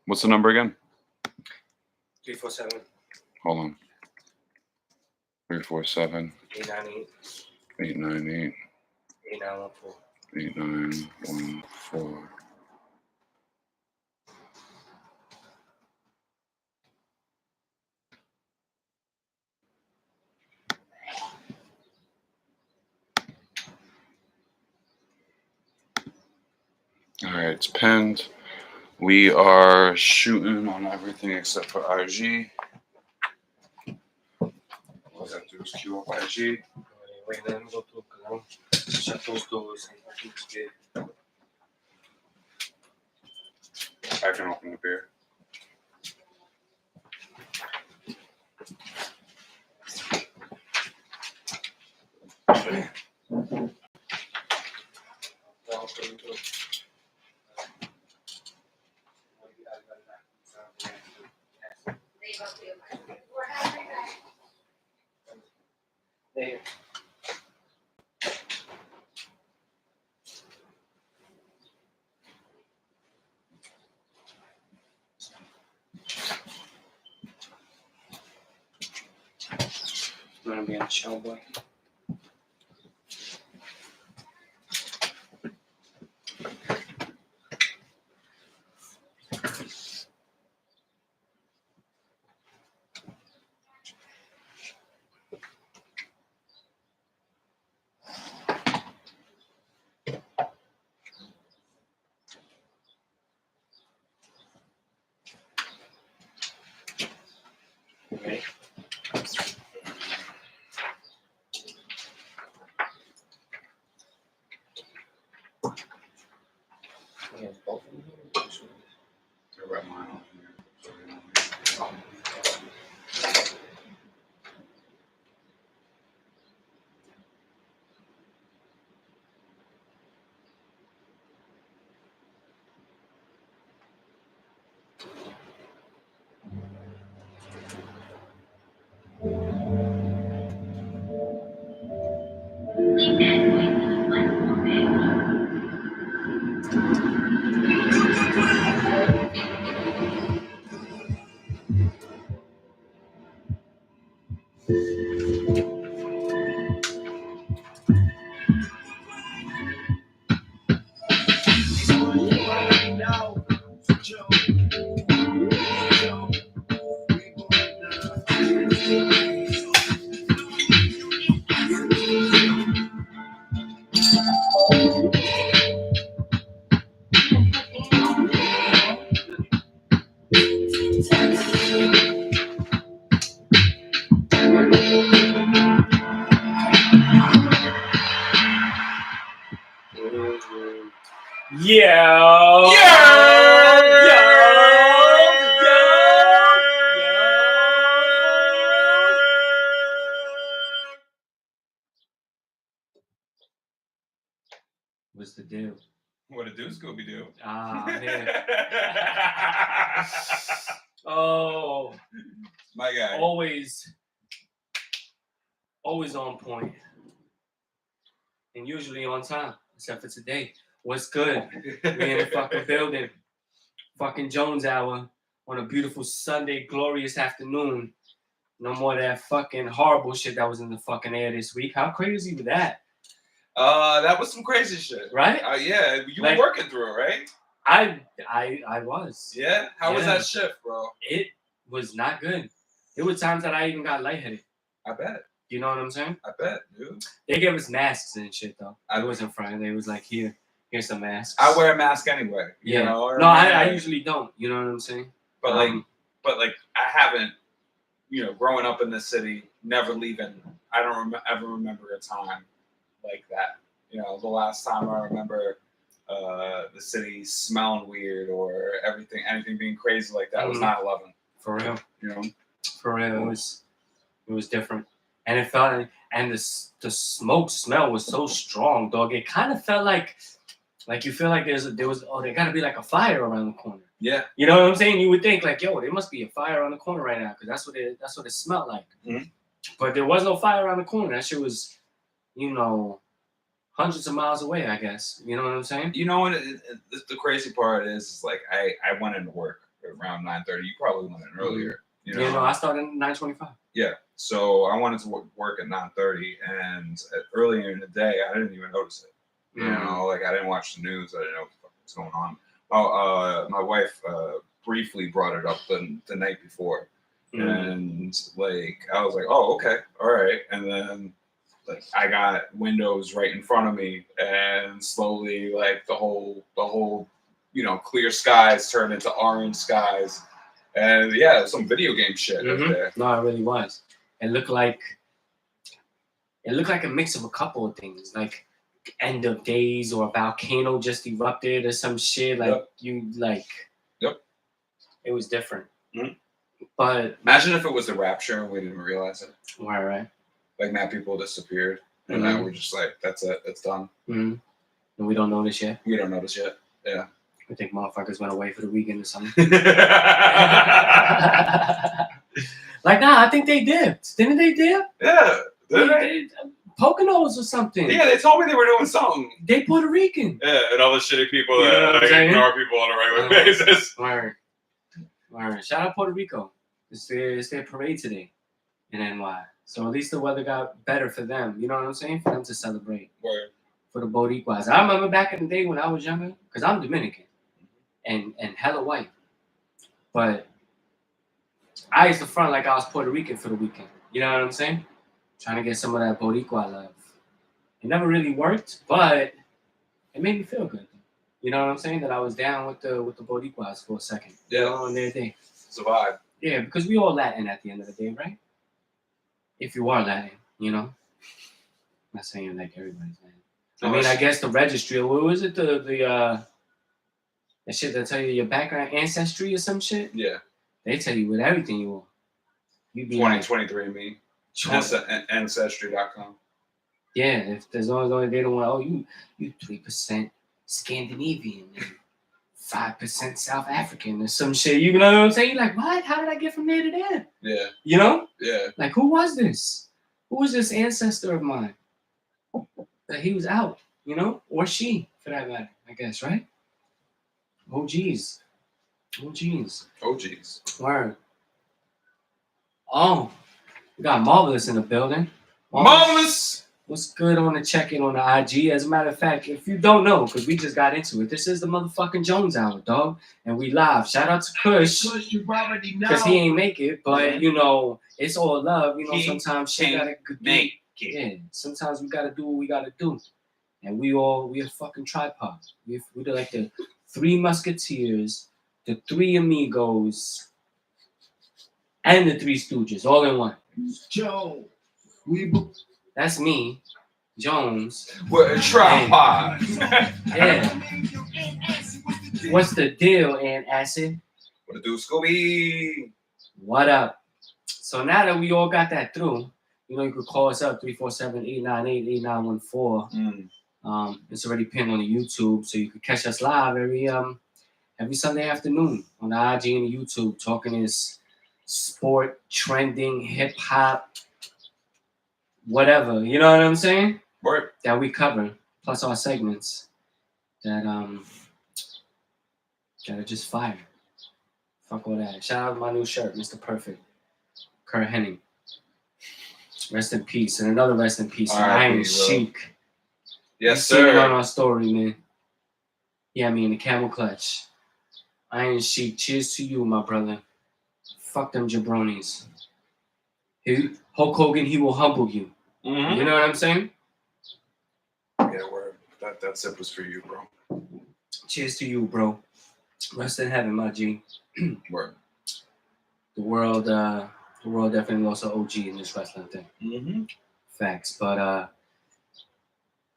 What's the number again? 347. Hold on. 347 898. 898 8914. 8914. All right, it's pinned. We are shooting on everything except for IG. All I have to do is queue up IG. Wait, let me go through because shut those doors and keep scared. I can open the beer. There. You want to be on the show, boy? Okay. Yeah, both of them here. I got mine on here. Yo! What's the deal? What a do, Scooby Doo. Ah, man. Oh, My guy. always on point. And usually on time, except for today. What's good? We in the fucking building. Fucking Jones Hour on a beautiful Sunday, glorious afternoon. No more of that fucking horrible shit that was in the fucking air this week. How crazy was that? That was some crazy shit. Right? Yeah, you Like, were working through it, right? I was. Yeah? How was that shift, bro? It was not good. There were times that I even got lightheaded. I bet. You know what I'm saying? I bet, dude. They gave us masks and shit, though. I wasn't frying. They was like, here's some masks. I wear a mask anyway. Yeah. You know, no, I usually don't. You know what I'm saying? But like I haven't, growing up in this city, never leaving. I don't ever remember a time like that. The last time I remember the city smelling weird or anything being crazy like that was 9/11. For real. For real. It was different. And it felt, and the smoke smell was so strong, dog. It kind of felt like you feel like there gotta be like a fire around the corner. Yeah. You know what I'm saying? You would think like, yo, there must be a fire around the corner right now, because that's what it smelled like. Mm-hmm. But there was no fire around the corner. That shit was, hundreds of miles away, I guess. You know what I'm saying? You know what? The crazy part is like I went into work, around 9:30. You probably went in earlier. You know? Yeah, no, I started at 9:25. Yeah. So I wanted to work at 9:30, and earlier in the day, I didn't even notice it. You know, like I didn't watch the news. I didn't know what was going on. My wife briefly brought it up the night before, and like I was like, oh, okay, all right, and then like I got windows right in front of me, and slowly like the whole clear skies turned into orange skies, and yeah, some video game shit up there. No, it really was. It looked like a mix of a couple of things, like end of days or a volcano just erupted or some shit. Like Yep. It was different. Mm-hmm. But imagine if it was the rapture and we didn't realize it. Right. Like mad people disappeared, and now we're just like, that's it, it's done. And we don't know this yet. We don't know this yet. Yeah. We think motherfuckers went away for the weekend or something. Like, nah, I think they dipped. Didn't they dip? Yeah. Poconos or something. Yeah, they told me they were doing something. They Puerto Rican. Yeah, and all the shitty people that ignore people on a regular basis. Word. Shout out Puerto Rico. It's their parade today in NY. So at least the weather got better for them. You know what I'm saying? For them to celebrate. Word. For the Boricuas. I remember back in the day when I was younger, because I'm Dominican and hella white. But I used to front like I was Puerto Rican for the weekend. You know what I'm saying? Trying to get some of that Boricua love. It never really worked, but it made me feel good. You know what I'm saying? That I was down with the Boricuas for a second. Yeah. You know, on their day. It's a vibe. Yeah, because we all Latin at the end of the day, right? If you are Latin, you know? I'm not saying like everybody's Latin. I mean, I guess the registry, what was it? The shit that tell you your background, ancestry or some shit? Yeah. They tell you with everything you are. You be 2023andMe. Ancestry.com. Yeah, if there's always they don't want, you 3% Scandinavian and 5% South African or some shit. You know what I'm saying? You're like, what? How did I get from there to there? Yeah. You know? Yeah. Like, who was this? Who was this ancestor of mine? That he was out, you know? Or she, for that matter, I guess, right? OGs. Word. Oh, we got Marvelous in the building. Marvelous! What's good on the check-in on the IG? As a matter of fact, if you don't know, because we just got into it, this is the motherfucking Jones Hour, dog. And we live. Shout out to Kush. You already know. Because he ain't make it, but, you know, it's all love. You know, He sometimes shit gotta make it. Yeah, sometimes we gotta do what we gotta do. And we're a fucking tripod. We're like the three musketeers, the three amigos, and the three stooges, all in one. Joe. That's me, Jones. We're a tripod. Yeah. What's the deal, Aunt Acid? What to do, Scooby? What up? So now that we all got that through, you know, you could call us up 347-898-8914. It's already pinned on the YouTube, so you could catch us live every Sunday afternoon on the IG and the YouTube, talking this sport, trending, hip hop, whatever. You know what I'm saying? Word. That we cover, plus our segments that are just fire. Fuck all that. Shout out to my new shirt, Mr. Perfect, Kurt Hennig. Rest in peace, and another rest in peace. Iron Sheik. Yes, sir. Seen it on sir. our story, man. Yeah, I mean the camel clutch. Iron Sheik. Cheers to you, my brother. Fuck them jabronis. Hulk Hogan, he will humble you. Mm-hmm. You know what I'm saying? Yeah, word. That sip was for you, bro. Cheers to you, bro. Rest in heaven, my G. Word. The world definitely lost an OG in this wrestling thing. Mm-hmm. Facts. But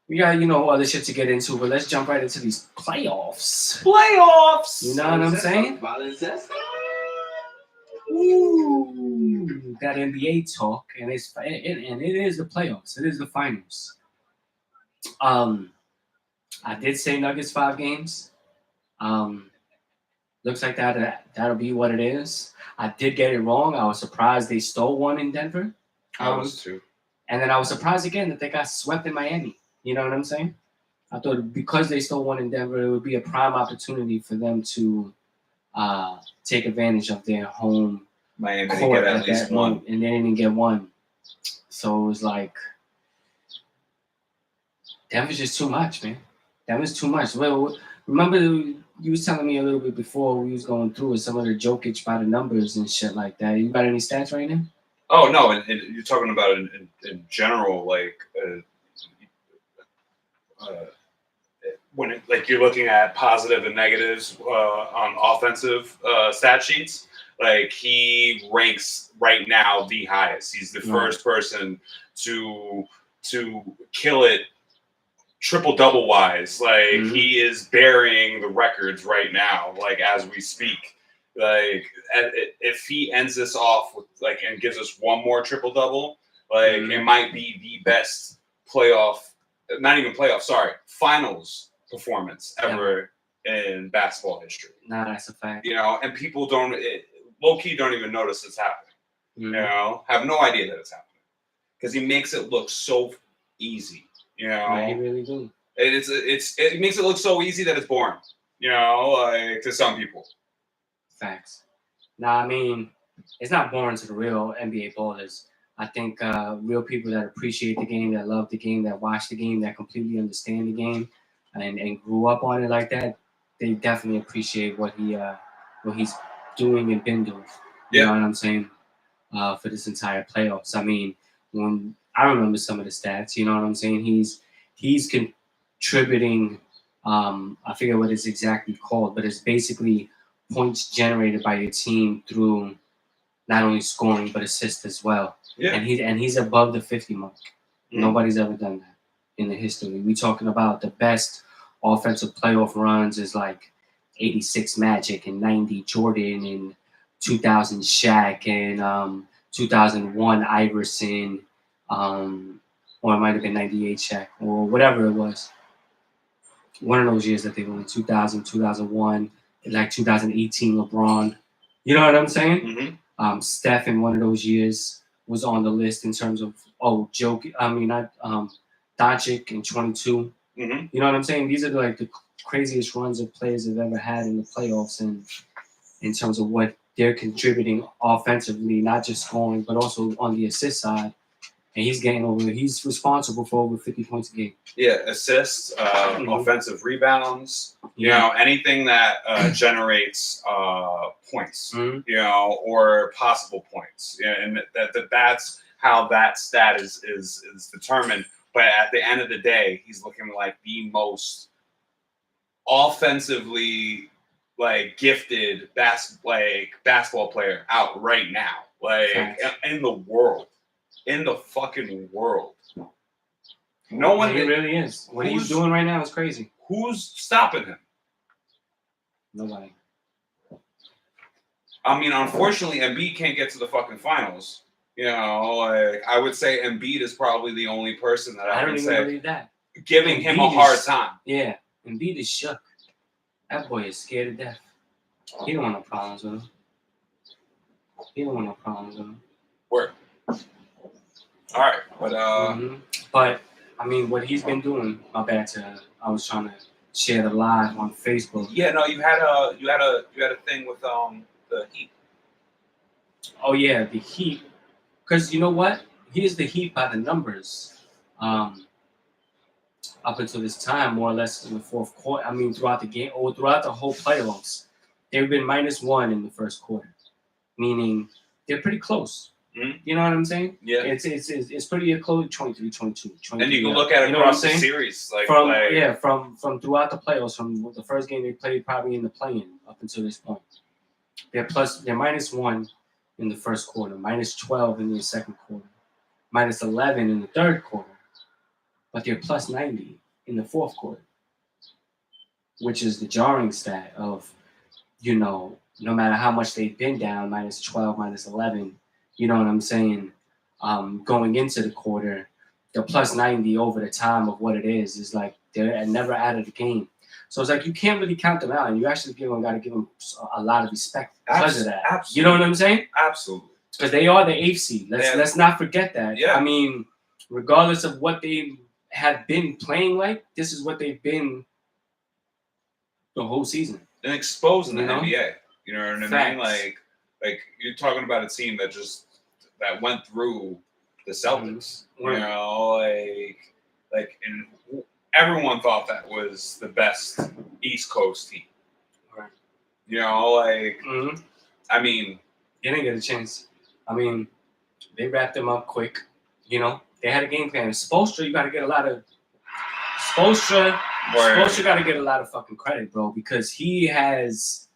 we got, you know, other shit to get into, but let's jump right into these playoffs. You know what I'm saying? Ooh, that NBA talk, and it is the playoffs. It is the finals. I did say Nuggets 5 games. Looks like that'll be what it is. I did get it wrong. I was surprised they stole one in Denver. I was too. And then I was surprised again that they got swept in Miami. You know what I'm saying? I thought because they stole one in Denver, it would be a prime opportunity for them to take advantage of their home Miami to court get at least that one. moment, and they didn't get one. So it was like, that was just too much, man. That was too much. Well, remember you was telling me a little bit before we was going through some of the Jokic by the numbers and shit like that. You got any stats right now? Oh no, and you're talking about in general, like when like you're looking at positive and negatives on offensive stat sheets. Like he ranks right now the highest. He's the first person to kill it triple double wise. Like he is burying the records right now, like as we speak. Like if he ends this off with like and gives us one more triple double, like it might be the best finals performance ever in basketball history. Nah, that's a fact. You know, and people low key don't even notice it's happening. You know, have no idea that it's happening because he makes it look so easy. You know, Right, he really do. It makes it look so easy that it's boring. You know, like to some people. Facts. Nah, I mean, it's not boring to the real NBA ballers. I think real people that appreciate the game, that love the game, that watch the game, that completely understand the game, and grew up on it like that, they definitely appreciate what he's doing and been doing. You know what I'm saying? For this entire playoffs. I mean, when I remember some of the stats, you know what I'm saying? He's contributing. I forget what it's exactly called, but it's basically points generated by your team through not only scoring but assists as well. Yeah. And he's above the 50 mark. Nobody's ever done that in the history. We talking about the best offensive playoff runs is like 86 Magic and 90 Jordan and 2000 Shaq and 2001 Iverson, or it might have been 98 Shaq or whatever it was. One of those years that they won, 2000, 2001, like 2018 LeBron. You know what I'm saying? Steph in one of those years was on the list in terms of Doncic in 22. You know what I'm saying? These are like the craziest runs that players have ever had in the playoffs, and in terms of what they're contributing offensively, not just scoring, but also on the assist side. And he's responsible for over 50 points a game. Yeah, assists, offensive rebounds, you know, anything that generates points, you know, or possible points. Yeah, and that's how that stat is determined. But at the end of the day, he's looking like the most offensively gifted basketball player out right now, in the world. In the fucking world. No one. He really is. What he's doing right now is crazy. Who's stopping him? Nobody. I mean, unfortunately, Embiid can't get to the fucking finals. You know, I would say Embiid is probably the only person that I don't even believe that. Giving Embiid him a hard time. Yeah, Embiid is shook. That boy is scared to death. He don't want no problems with him. Where? All right, but I mean, what he's been doing. My bad. I was trying to share the live on Facebook. Yeah, no, you had a thing with the Heat. Oh yeah, the Heat. Because you know what? Here's the Heat by the numbers. Up until this time, more or less in the fourth quarter. I mean, throughout the game or throughout the whole playoffs, they've been -1 in the first quarter, meaning they're pretty close. You know what I'm saying? Yeah. It's pretty close, 23, 22. And you can look at it across the series. From throughout the playoffs, from the first game they played probably in the play-in up until this point. They're -1 in the first quarter, -12 in the second quarter, -11 in the third quarter, but they're +90 in the fourth quarter, which is the jarring stat of, you know, no matter how much they've been down, -12, -11, you know what I'm saying? Going into the quarter, the +90 over the time of what it is like they're never out of the game. So it's like you can't really count them out, and you actually got to give them a lot of respect because of that. Absolutely. You know what I'm saying? Absolutely. Because they are the 8th seed. Let's not forget that. Yeah. I mean, regardless of what they have been playing like, this is what they've been the whole season. And exposing the NBA. You know what I mean? Facts. Like you're talking about a team that went through the Celtics. Right. You know, and everyone thought that was the best East Coast team. Right. You know, I mean, they didn't get a chance. I mean, they wrapped them up quick. You know, they had a game plan. Spoelstra, you got to get a lot of Spoelstra got to get a lot of fucking credit, bro, because he has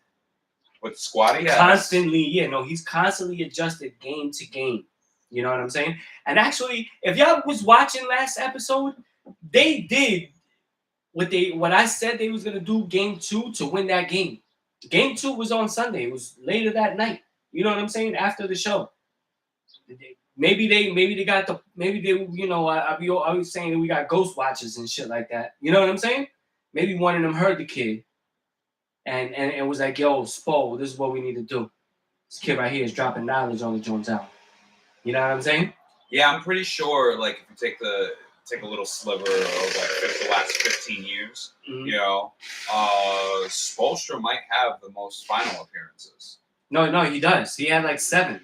with squad he has constantly, he's constantly adjusted game to game. You know what I'm saying? And actually, if y'all was watching last episode, they did what I said they was gonna do game 2 to win that game. Game 2 was on Sunday. It was later that night. You know what I'm saying? After the show. Maybe they I was saying that we got ghost watchers and shit like that. You know what I'm saying? Maybe one of them heard the kid and it was like, yo, Spo, this is what we need to do. This kid right here is dropping knowledge on the Jones out. You know what I'm saying? Yeah, I'm pretty sure. Like, if you take a little sliver of like the last 15 years, Mm-hmm. you know, Spoelstra might have the most final appearances. No, he does. He had like 7.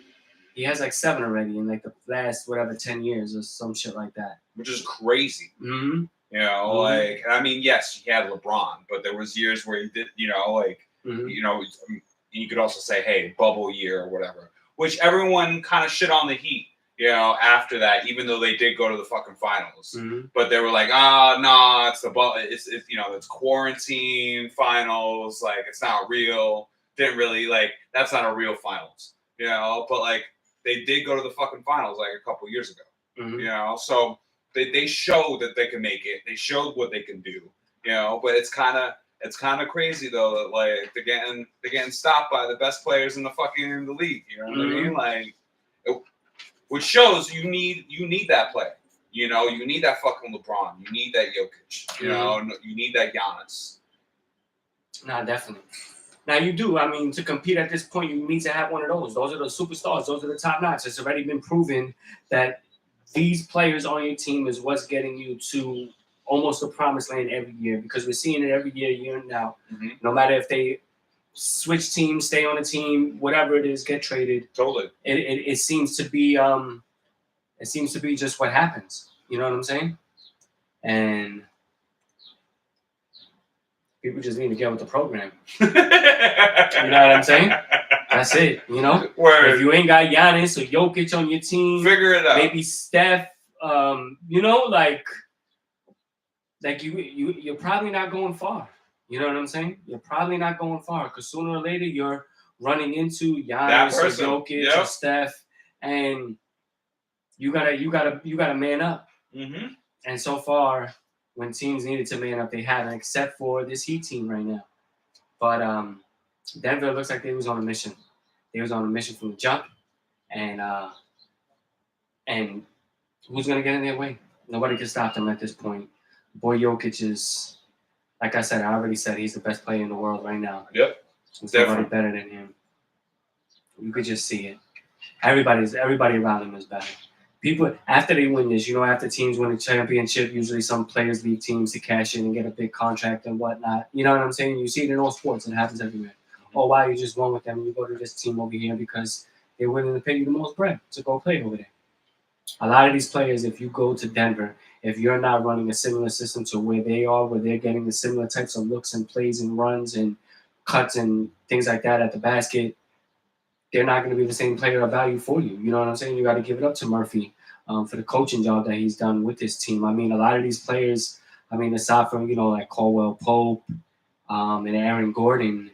He has like 7 already in like the last 10 years or some shit like that, which is crazy. Mm-hmm. You know, like, I mean, yes, he had LeBron, but there was years where he did, you know, like, you know, you could also say, hey, bubble year or whatever, which everyone kind of shit on the Heat, you know, after that, even though they did go to the fucking finals. Mm-hmm. But they were like, no, it's it's you know, it's quarantine finals, like, it's not real. Didn't really, like, that's not a real finals, you know, but, like, they did go to the fucking finals, like, a couple years ago, you know, so they showed that they can make it. They showed what they can do, you know, but it's kind of crazy, though, that, like, they're getting stopped by the best players in the league, you know what I mean? Like, which shows you need that player. You know, you need that fucking LeBron. You need that Jokic. You know, you need that Giannis. Nah, definitely. Now you do. I mean, to compete at this point, you need to have one of those. Those are the superstars. Those are the top notch. It's already been proven that these players on your team is what's getting you to almost the promised land every year, because we're seeing it every year now. No matter if they switch teams, stay on a team, whatever it is, get traded. Totally. It seems to be just what happens. You know what I'm saying? And people just need to get with the program. You know what I'm saying? That's it. You know? Word. If you ain't got Giannis or Jokic on your team, figure it out. Maybe Steph. You know, like you're probably not going far. You know what I'm saying? You're probably not going far, because sooner or later you're running into Giannis or Jokic or Steph, and you gotta man up. And so far, when teams needed to man up, they haven't, except for this Heat team right now. But Denver looks like they was on a mission. They was on a mission from the jump, and who's gonna get in their way? Nobody can stop them at this point. Boy, Jokic is, like I said, I already said, he's the best player in the world right now. Yep. There's nobody better than him. You could just see it. Everybody around him is better. People, after they win this, you know, after teams win a championship, usually some players leave teams to cash in and get a big contract and whatnot. You know what I'm saying? You see it in all sports. It happens everywhere. Oh, wow, you just won with them and you go to this team over here because they're willing to pay you the most bread to go play over there. A lot of these players, if you go to Denver, if you're not running a similar system to where they are, where they're getting the similar types of looks and plays and runs and cuts and things like that at the basket, they're not going to be the same player of value for you. You know what I'm saying? You got to give it up to Murphy for the coaching job that he's done with this team. I mean, a lot of these players, I mean, aside from, you know, like Caldwell Pope and Aaron Gordon,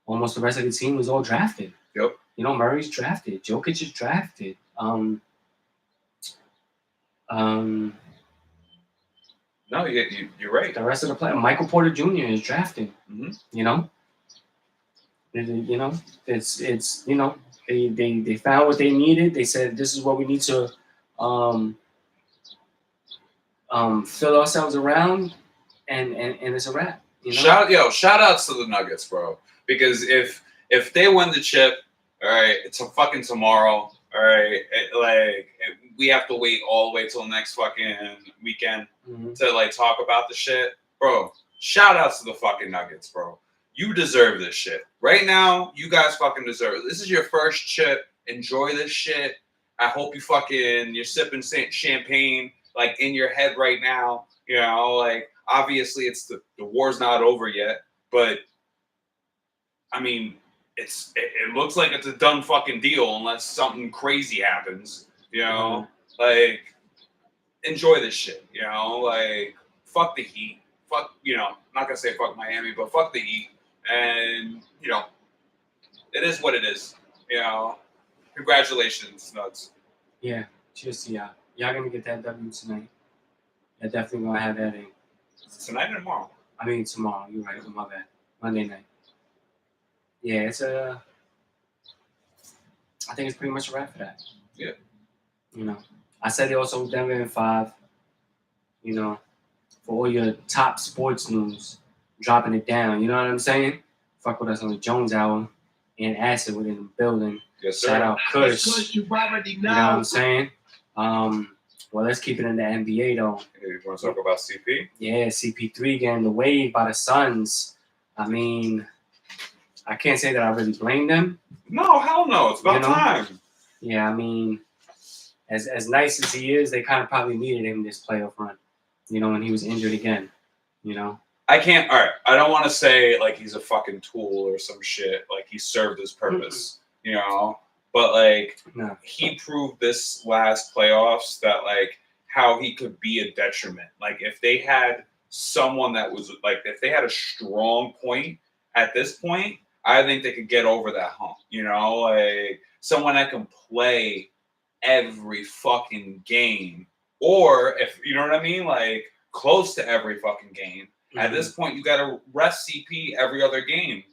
almost the rest of the team was all drafted. Yep. You know, Murray's drafted. Jokic is drafted. No, you're right. The rest of the players, Michael Porter Jr. is drafted. You know, it's you know, they found what they needed. They said this is what we need to fill ourselves around, and it's a wrap. You know? Shout outs to the Nuggets, bro. Because if they win the chip, all right, it's a fucking tomorrow. All right, we have to wait all the way till next fucking weekend to like talk about the shit, bro. Shout outs to the fucking Nuggets, bro. You deserve this shit. Right now, you guys fucking deserve it. This is your first chip. Enjoy this shit. I hope you're sipping champagne like in your head right now. You know, like obviously it's the war's not over yet, but I mean, it looks like it's a done fucking deal unless something crazy happens. You know, like enjoy this shit. You know, like fuck the Heat. Fuck, you know, I'm not gonna say fuck Miami, but fuck the Heat. And you know, it is what it is. You know, congratulations, Nuts. Yeah, cheers to y'all. Y'all gonna get that W tonight. You're definitely gonna have that in. Tonight or tomorrow? I mean tomorrow. You're right. My bad. Monday night. Yeah, it's I think it's pretty much a wrap for that. Yeah. You know, I said it also Denver in 5. You know, for all your top sports news, dropping it down. You know what I'm saying? Fuck with us on the Jones Hour and Acid within the building. Yes, sir. Shout out Kush. You already You know what I'm saying? Well, let's keep it in the NBA though. Hey, you want to talk about CP? Yeah, CP3 getting the wave by the Suns. I mean, I can't say that I really blame them. No, hell no. It's about time. Yeah, I mean, as nice as he is, they kind of probably needed him this playoff run. You know, when he was injured again. You know. I can't. All right. I don't want to say like he's a fucking tool or some shit. Like he served his purpose. You know. But like he proved this last playoffs that like how he could be a detriment. Like if they had someone that was like if they had a strong point at this point, I think they could get over that hump. You know, like someone that can play every fucking game, or if you know what I mean, like close to every fucking game. Mm-hmm. At this point, you got to rest CP every other game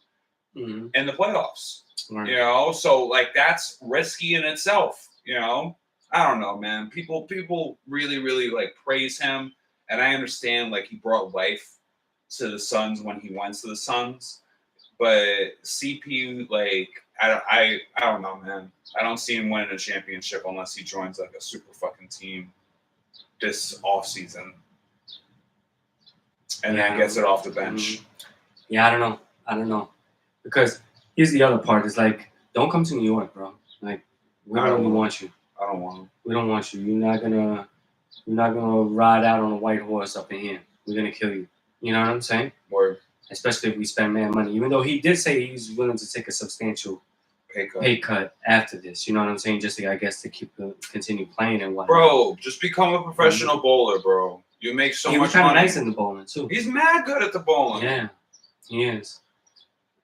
in the playoffs. Right. You know, so like that's risky in itself. You know, I don't know, man. People really, really like praise him, and I understand like he brought life to the Suns when he went to the Suns, but CP like I don't know, man. I don't see him winning a championship unless he joins like a super fucking team this offseason and then gets it off the bench. Yeah, I don't know, because. Here's the other part. It's like, don't come to New York, bro. Like, we don't really want you. I don't want him. We don't want you. You're not gonna ride out on a white horse up in here. We're gonna kill you. You know what I'm saying? Word. Especially if we spend mad money. Even though he did say he's willing to take a substantial pay cut after this. You know what I'm saying? Just to, I guess, to continue playing and whatnot. Bro, just become a professional bowler, bro. You make so much money. He was kind of nice in the bowling too. He's mad good at the bowling. Yeah, he is.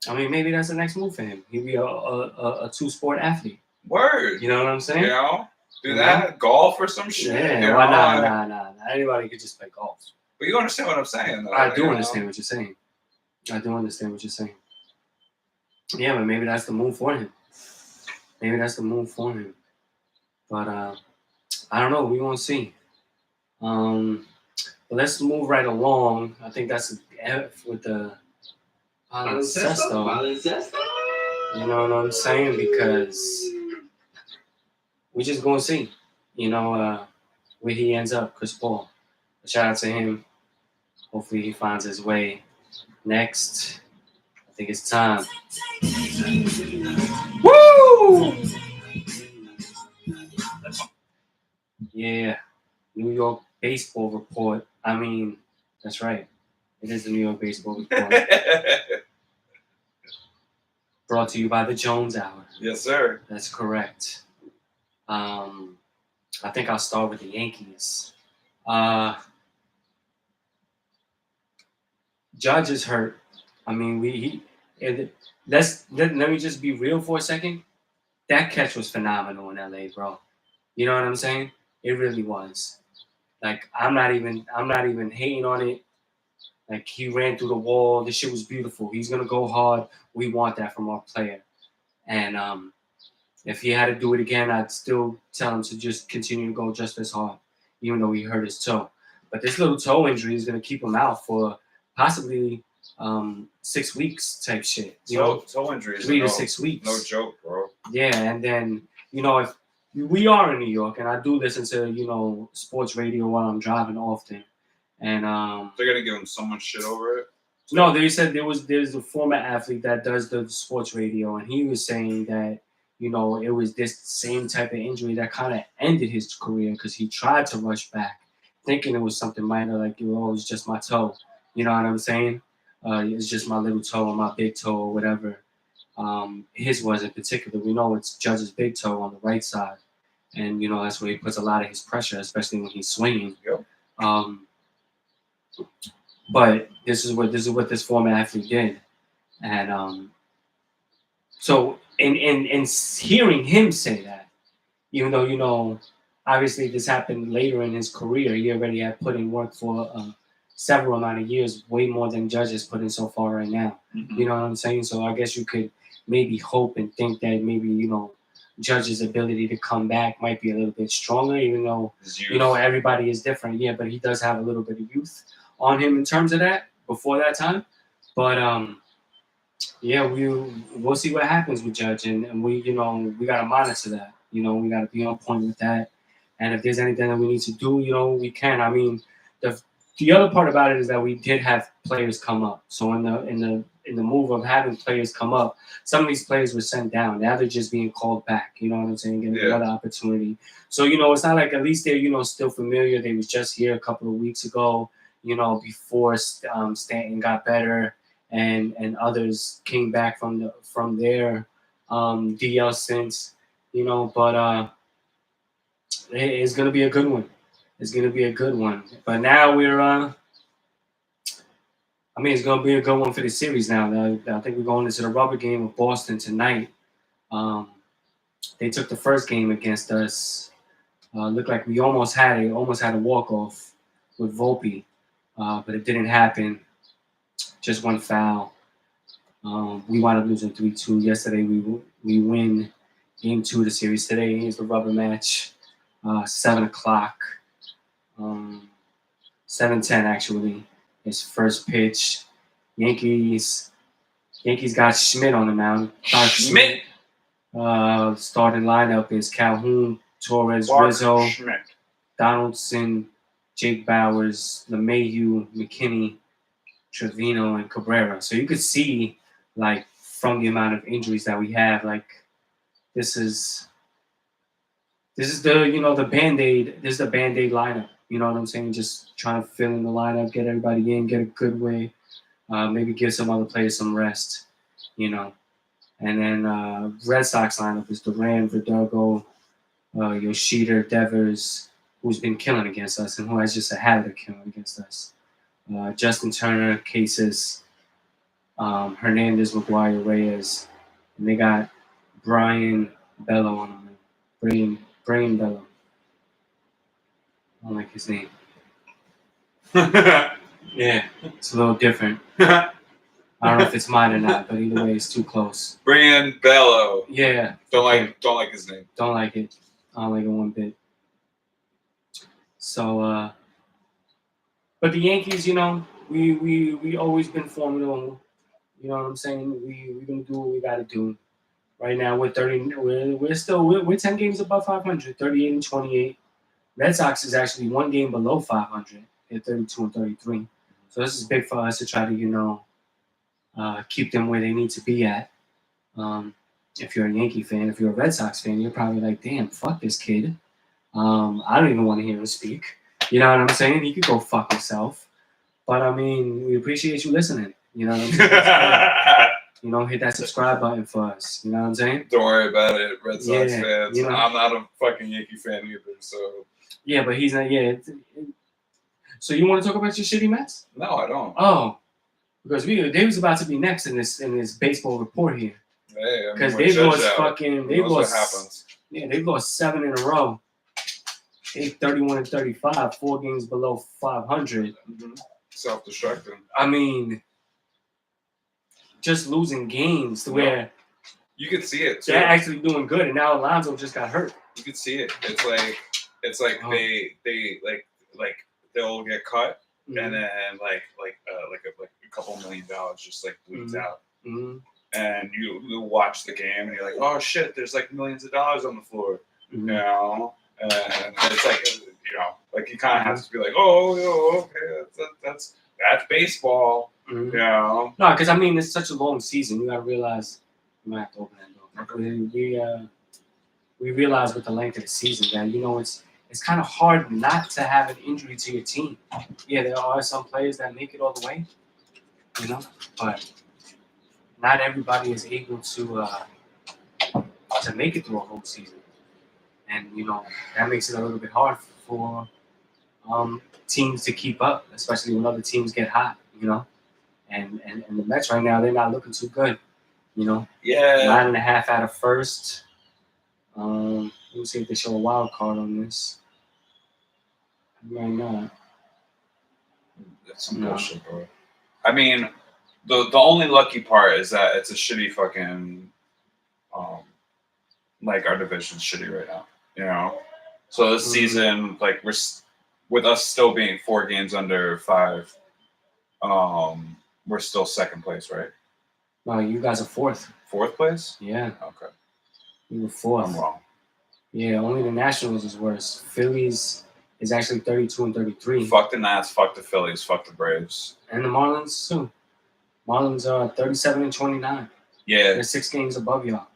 I mean, maybe that's the next move for him. He'd be a two-sport athlete. Word. You know what I'm saying? You know? Do that, golf or some shit. Yeah, you know? Nah. Anybody could just play golf. But you understand what I'm saying, though. I do understand what you're saying. Yeah, but maybe that's the move for him. But I don't know. We won't see. But let's move right along. I think that's with the Baloncesto. You know what I'm saying? Because we just gonna see, you know, where he ends up, Chris Paul. Shout out to him. Hopefully he finds his way. Next, I think it's time. Woo! Yeah, New York baseball report. I mean, that's right. It is the New York baseball report. Brought to you by the Jones Hour. Yes, sir. That's correct. I think I'll start with the Yankees. Judge is hurt. I mean, let me just be real for a second. That catch was phenomenal in LA, bro. You know what I'm saying? It really was. Like, I'm not even hating on it. Like, he ran through the wall. This shit was beautiful. He's gonna go hard. We want that from our player. And if he had to do it again, I'd still tell him to just continue to go just as hard, even though he hurt his toe. But this little toe injury is gonna keep him out for possibly 6 weeks type shit. Toe injuries. 3 to 6 weeks. No joke, bro. Yeah, and then, you know, if we are in New York, and I do listen to, you know, sports radio while I'm driving often, and they're gonna give him so much shit over it. No, they said there's a former athlete that does the sports radio, and he was saying that it was this same type of injury that kind of ended his career because he tried to rush back, thinking it was something minor, like it was just my toe. You know what I'm saying? It's just my little toe or my big toe or whatever. His was in particular. We know it's Judge's big toe on the right side, and that's where he puts a lot of his pressure, especially when he's swinging. Yep. But this is what this former athlete did, and so in hearing him say that, even though obviously this happened later in his career, he already had put in work for several amount of years, way more than Judge has put in so far right now. Mm-hmm. You know what I'm saying? So I guess you could maybe hope and think that maybe Judge's ability to come back might be a little bit stronger, even though everybody is different. Yeah, but he does have a little bit of youth on him in terms of that before that time. But yeah, we'll see what happens with Judge, and we gotta monitor that. We gotta be on point with that. And if there's anything that we need to do, we can. I mean, the other part about it is that we did have players come up. So in the move of having players come up, some of these players were sent down. Now they're just being called back. You know what I'm saying? Getting another opportunity. So it's not like at least they're still familiar. They was just here a couple of weeks ago. Before Stanton got better and others came back from their DL stints. But it's gonna be a good one. It's gonna be a good one. But now it's gonna be a good one for the series now. I think we're going into the rubber game with Boston tonight. They took the first game against us. Looked like we almost had a walk off with Volpe, but it didn't happen. Just one foul. We wound up losing 3-2. Yesterday we win game 2 of the series. Today is the rubber match. 7:00. 7:10 actually. His first pitch. Yankees got Schmidt on the mound. Schmidt. Starting lineup is Calhoun, Torres, Mark Rizzo, Schmidt. Donaldson, Jake Bowers, LeMahieu, McKinney, Trevino, and Cabrera. So you could see, like, from the amount of injuries that we have, like, this is the the Band-Aid. This is the Band-Aid lineup. You know what I'm saying? Just trying to fill in the lineup, get everybody in, get a good way. Maybe give some other players some rest. And then Red Sox lineup is Duran, Verdugo, Yoshida, Devers, who's been killing against us and who has just a habit of killing against us. Justin Turner, Cases, Hernandez, McGuire, Reyes, and they got Brian Bello on them. Brian Bello. I don't like his name. Yeah, it's a little different. I don't know if it's mine or not, but either way, it's too close. Brian Bello. Yeah. Don't like his name. Don't like it. I don't like it one bit. So, but the Yankees, we always been formidable. You know what I'm saying? We're gonna do what we gotta do. Right now we're 30. We're 10 games above 500, 38 and 28. Red Sox is actually one game below 500 at 32 and 33. So this is big for us to try to keep them where they need to be at. If you're a Yankee fan, if you're a Red Sox fan, you're probably like, damn, fuck this kid. I don't even want to hear him speak. You know what I'm saying? He could go fuck himself. But I mean, we appreciate you listening. You know what I'm saying? Hit that subscribe button for us. You know what I'm saying? Don't worry about it, Red Sox fans. I'm not a fucking Yankee fan either, so. Yeah, but he's not. Yeah. So you want to talk about your shitty Mets? No, I don't. Oh, because they was about to be next in this baseball report here. Hey, because they've lost what happens. Yeah, they've lost 7 in a row. They're 31 and 35, 4 games below 500. Mm-hmm. Self-destructing. I mean, just losing games to where you could see it too. They're actually doing good, and now Alonso just got hurt. You could see it. It's like they they'll get cut, mm-hmm. and then like a couple $1 million just like bleeds mm-hmm. out. Mm-hmm. And you watch the game and you're like, oh shit, there's like millions of dollars on the floor, mm-hmm. And it's like, like you kind of have to be like, oh, okay, that's baseball, Mhm. You know? No, because I mean it's such a long season. You gotta realize you might have to open that door. We realize with the length of the season that it's kind of hard not to have an injury to your team. Yeah, there are some players that make it all the way, but not everybody is able to make it through a whole season, and that makes it a little bit hard for teams to keep up, especially when other teams get hot. And the Mets right now, they're not looking too good. Yeah. 9.5 out of first. Let me see if they show a wild card on this. Right now. That's some No. bullshit, bro. I mean, the only lucky part is that it's a shitty fucking like our division's shitty right now. So this season, like with us still being 4 games under 5, we're still second place, right? No, you guys are fourth. 4th place? Yeah, Okay. you were fourth. I'm wrong. Yeah, only the Nationals is worse. Phillies is actually 32 and 33. Fuck the Nats, fuck the Phillies, fuck the Braves. And the Marlins too. Marlins are 37 and 29. Yeah. They're 6 games above y'all.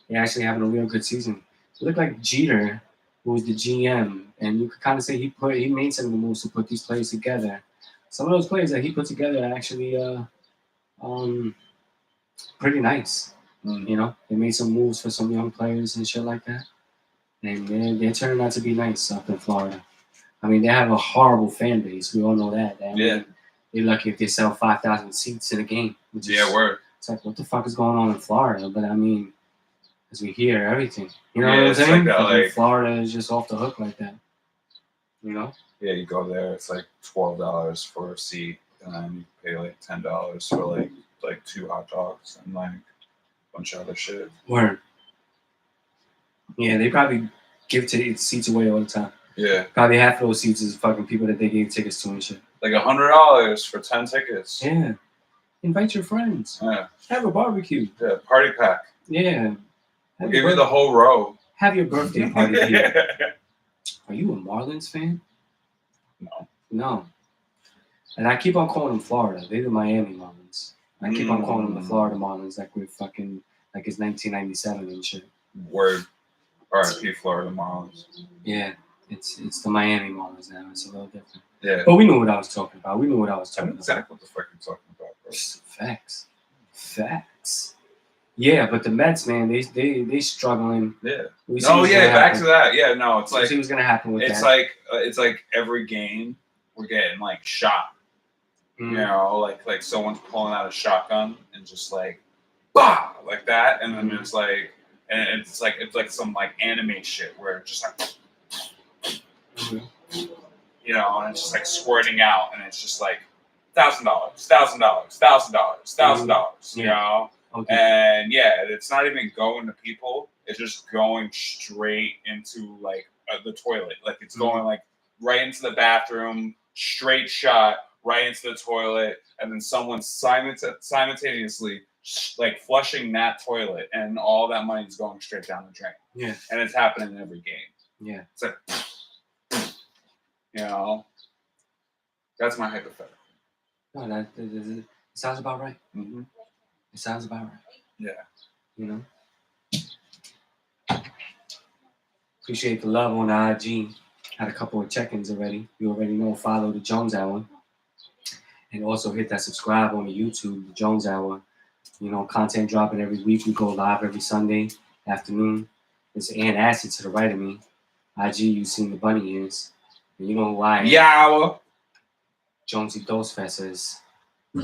They're actually having a real good season. It looked like Jeter, who was the GM, and you could kind of say he made some of the moves to put these players together. Some of those players that he put together are actually pretty nice. They made some moves for some young players and shit like that. And they're turning out to be nice up in Florida. I mean, they have a horrible fan base. We all know that. They're lucky if they sell 5,000 seats in a game. Word. It's like, what the fuck is going on in Florida? But I mean, as we hear everything. You know Yeah, what I'm it's saying? like that, like- Florida is just off the hook like that. Yeah, you go there, it's like $12 for a seat, and then you pay like $10 for like 2 hot dogs and like a bunch of other shit. Word. Yeah, they probably give seats away all the time. Yeah. Probably half of those seats is fucking people that they gave tickets to and shit. Like $100 for 10 tickets. Yeah. Invite your friends. Yeah. Have a barbecue. Yeah, party pack. Yeah. We'll give you the whole row. Have your birthday party here. Are you a Marlins fan? No. And I keep on calling them Florida. They're the Miami Marlins. I keep on calling them the Florida Marlins like we're fucking like it's 1997 and shit. Word. R.I.P. Florida Marlins. Yeah. It's the Miami Marlins now. It's a little different. Yeah. But we knew what I was talking about. I know exactly what the fuck you're talking about, bro. Facts. Yeah, but the Mets, man, they struggling. Yeah. Back to that. Yeah, no, it's like see what's gonna happen with that. It's like every game we're getting like shot. Like someone's pulling out a shotgun and just like, bah, like that, and then it's like some like anime shit where it's just like, and it's just like squirting out, and it's just like $1,000. Okay. And it's not even going to people. It's just going straight into like the toilet. Like it's going like right into the bathroom, straight shot right into the toilet, and then someone simultaneously like flushing that toilet, and all that money is going straight down the drain. Yeah. And it's happening in every game. Yeah. It's like, that's my hypothetical. No, that sounds about right. Mm-hmm. It sounds about right. Yeah. Appreciate the love on the IG. Had a couple of check-ins already. You already know, follow the Jones Hour. And also hit that subscribe on the YouTube, the Jones Hour. Content dropping every week. We go live every Sunday afternoon. There's Aunt Acid to the right of me. IG, you seen the bunny ears. And you know who I am. Yeah. Jonesy Dos Fessers.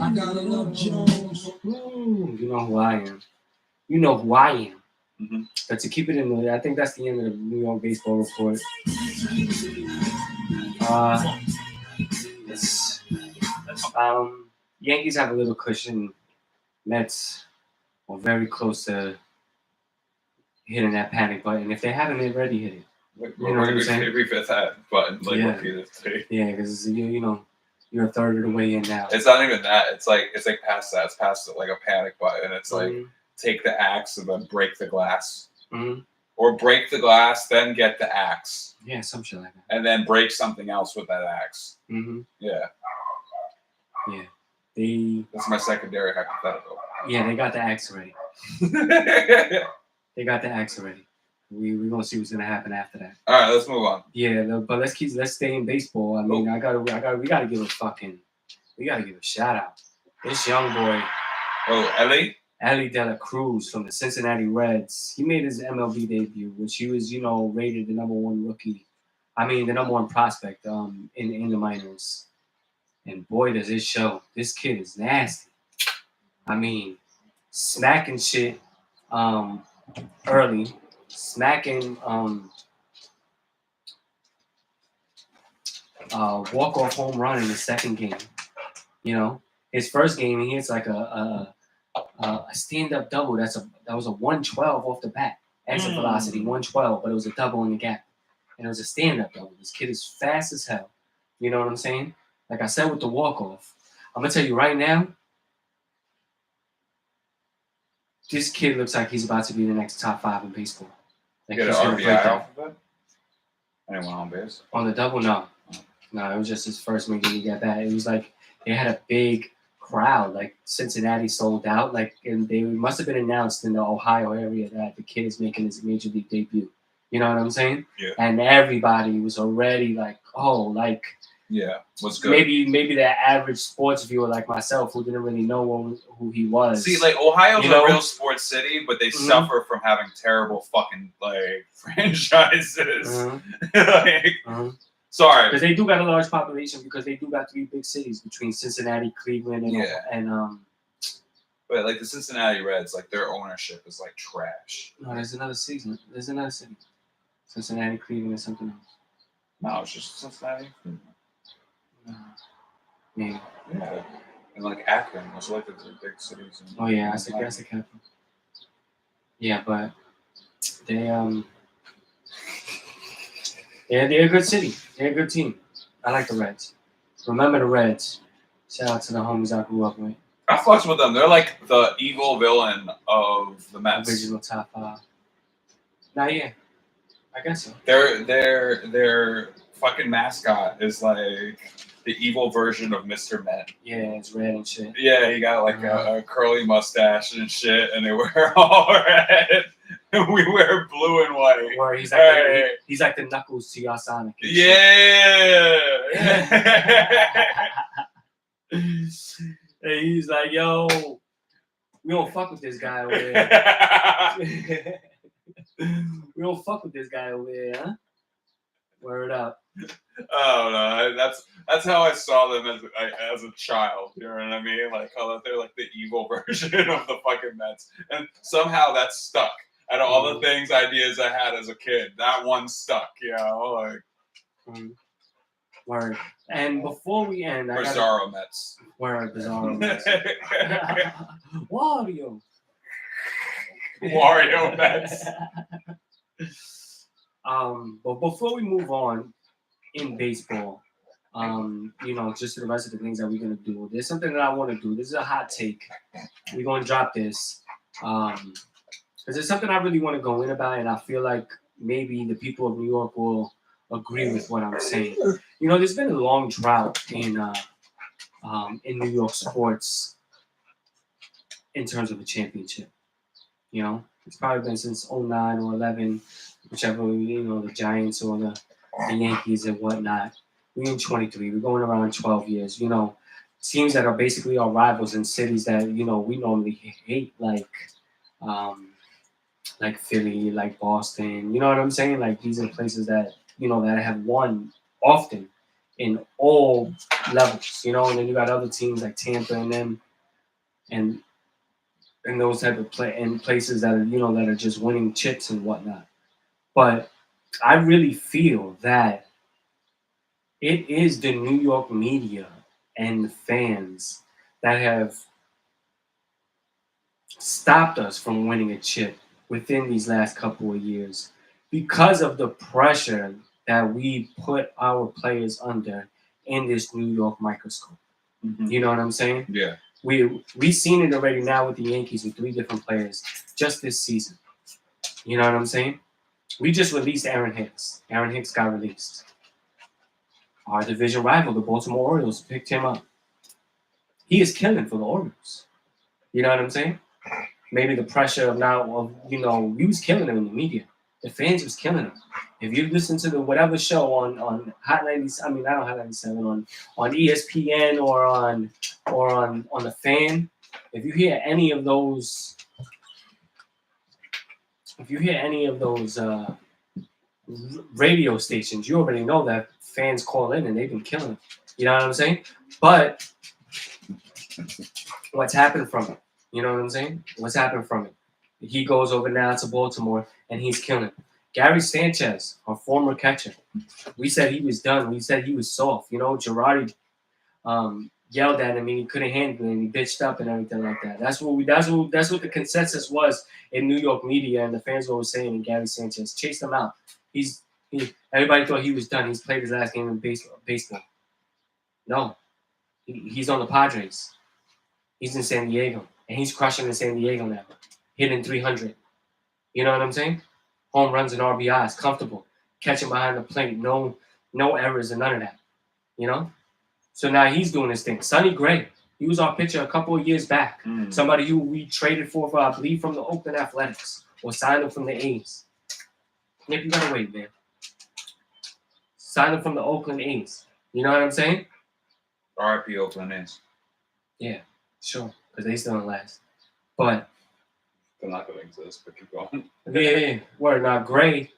I gotta love Jones. You know who I am. You know who I am. Mm-hmm. But to keep it in the, I think that's the end of the New York Baseball Report. Yankees have a little cushion. Mets are very close to hitting that panic button. If they haven't already hit it. We're going to revisit that button repeatedly. Yeah, because you're a third of the way in now. It's not even that. It's like past that. It's past like a panic button. It's like take the axe and then break the glass. Mm-hmm. Or break the glass, then get the axe. Yeah, some shit like that. And then break something else with that axe. Mm-hmm. Yeah. Yeah. They That's my secondary hypothetical. Yeah, they got the axe already. They got the axe already. We're gonna see what's gonna happen after that. All right, let's move on. Yeah, but let's stay in baseball. I mean, we gotta give a shout out. This young boy, Oh, Ellie? Ali De La Cruz from the Cincinnati Reds. He made his MLB debut, which he was, rated the number one rookie. I mean, the number one prospect in the minors. And boy, does it show. This kid is nasty. I mean, smacking shit early, smacking walk-off home run in the second game. His first game he hits like a stand-up double. That was a 112 off the bat. Exit velocity 112, but it was a double in the gap, and it was a stand-up double. This kid is fast as hell. You know what I'm saying? Like I said with the walk-off, I'm gonna tell you right now. This kid looks like he's about to be the next top 5 in baseball. Like Get an he's gonna break RBI that. off of it? Anyone on base? On the double, no. No, it was just his first major league at bat. It was like they had a big crowd. Like Cincinnati sold out. Like, and they must have been announced in the Ohio area that the kid is making his major league debut. You know what I'm saying? Yeah. And everybody was already like, oh, like Yeah. What's good? maybe that average sports viewer like myself who didn't really know who he was. See, like Ohio's You know? a real sports city, but they suffer from having terrible fucking like franchises. Like, sorry, because they do got a large population because they do got 3 big cities between Cincinnati, Cleveland, and but like the Cincinnati Reds, like their ownership is like trash. No, there's another city. Cincinnati, Cleveland, and something else. No, it's just Cincinnati. Yeah. Yeah, and like Akron, those are like the 3 big cities. Oh yeah, that's the capital. Yeah, but they're a good city. They're a good team. I like the Reds. Remember the Reds. Shout out to the homies I grew up with. I fucks with them. They're like the evil villain of the Mets. Original top 5. Nah, yeah. I guess so. Their fucking mascot is like the evil version of Mr. Met. Yeah, it's red and shit. Yeah, he got like a curly mustache and shit, and they wear all red. And we wear blue and white. Or he's like he's like the Knuckles to your Sonic. Yeah. And he's like, yo, we don't fuck with this guy over there. We don't fuck with this guy over there, huh? Word up. Oh no, that's how I saw them as a child. You know what I mean? Like how they're like the evil version of the fucking Mets, and somehow that's stuck. Out of all the ideas I had as a kid, that one stuck. You know, like word. And before we end, Bizarro Mets. Word, Bizarro Mets. Wario Mets. But before we move on in baseball, just the rest of the things that we're gonna do. There's something that I want to do. This is a hot take. We're gonna drop this because it's something I really want to go in about, and I feel like maybe the people of New York will agree with what I'm saying. There's been a long drought in New York sports in terms of a championship. It's probably been since 09 or 11, whichever, the Giants or the Yankees and whatnot. We're in 23. We're going around 12 years. Teams that are basically our rivals in cities that, we normally hate, like Philly, like Boston. You know what I'm saying? Like, these are places that, that have won often in all levels, and then you got other teams like Tampa and them and those type of places that are, that are just winning chips and whatnot. But I really feel that it is the New York media and the fans that have stopped us from winning a chip within these last couple of years because of the pressure that we put our players under in this New York microscope. Mm-hmm. You know what I'm saying? Yeah. We've seen it already now with the Yankees with 3 different players just this season. You know what I'm saying? We just released Aaron Hicks. Aaron Hicks got released. Our division rival, the Baltimore Orioles, picked him up. he is killing for the Orioles. You know what I'm saying? Maybe the pressure of now, he was killing him in the media. The fans was killing him. If you listen to the whatever show on Hot 90, I mean not on Hot 97, on ESPN or on the Fan, if you hear any of those radio stations, you already know that fans call in and they've been killing him. You know what I'm saying? But what's happened from it? You know what I'm saying? What's happened from it? He goes over now to Baltimore and he's killing. Gary Sanchez, our former catcher, we said he was done. We said he was soft. You know, Girardi yelled at him and he couldn't handle it and he bitched up and everything like that. That's what the consensus was in New York media and the fans were always saying. And Gary Sanchez chased him out. Everybody thought he was done. He's played his last game in baseball. No, he's on the Padres. He's in San Diego and he's crushing in San Diego now, hitting 300. You know what I'm saying? Home runs and RBIs, comfortable, catching behind the plate, no errors and none of that. You know? So now he's doing his thing. Sonny Gray, he was our pitcher a couple of years back. Somebody who we traded for, I believe, from the Oakland Athletics or signed him from the A's. Nick, you gotta wait, man. Signed him from the Oakland A's. You know what I'm saying? RIP Oakland A's. Yeah, sure, because they still in last. But they're not going to exist, but keep going. Yeah. Word. Now, Gray,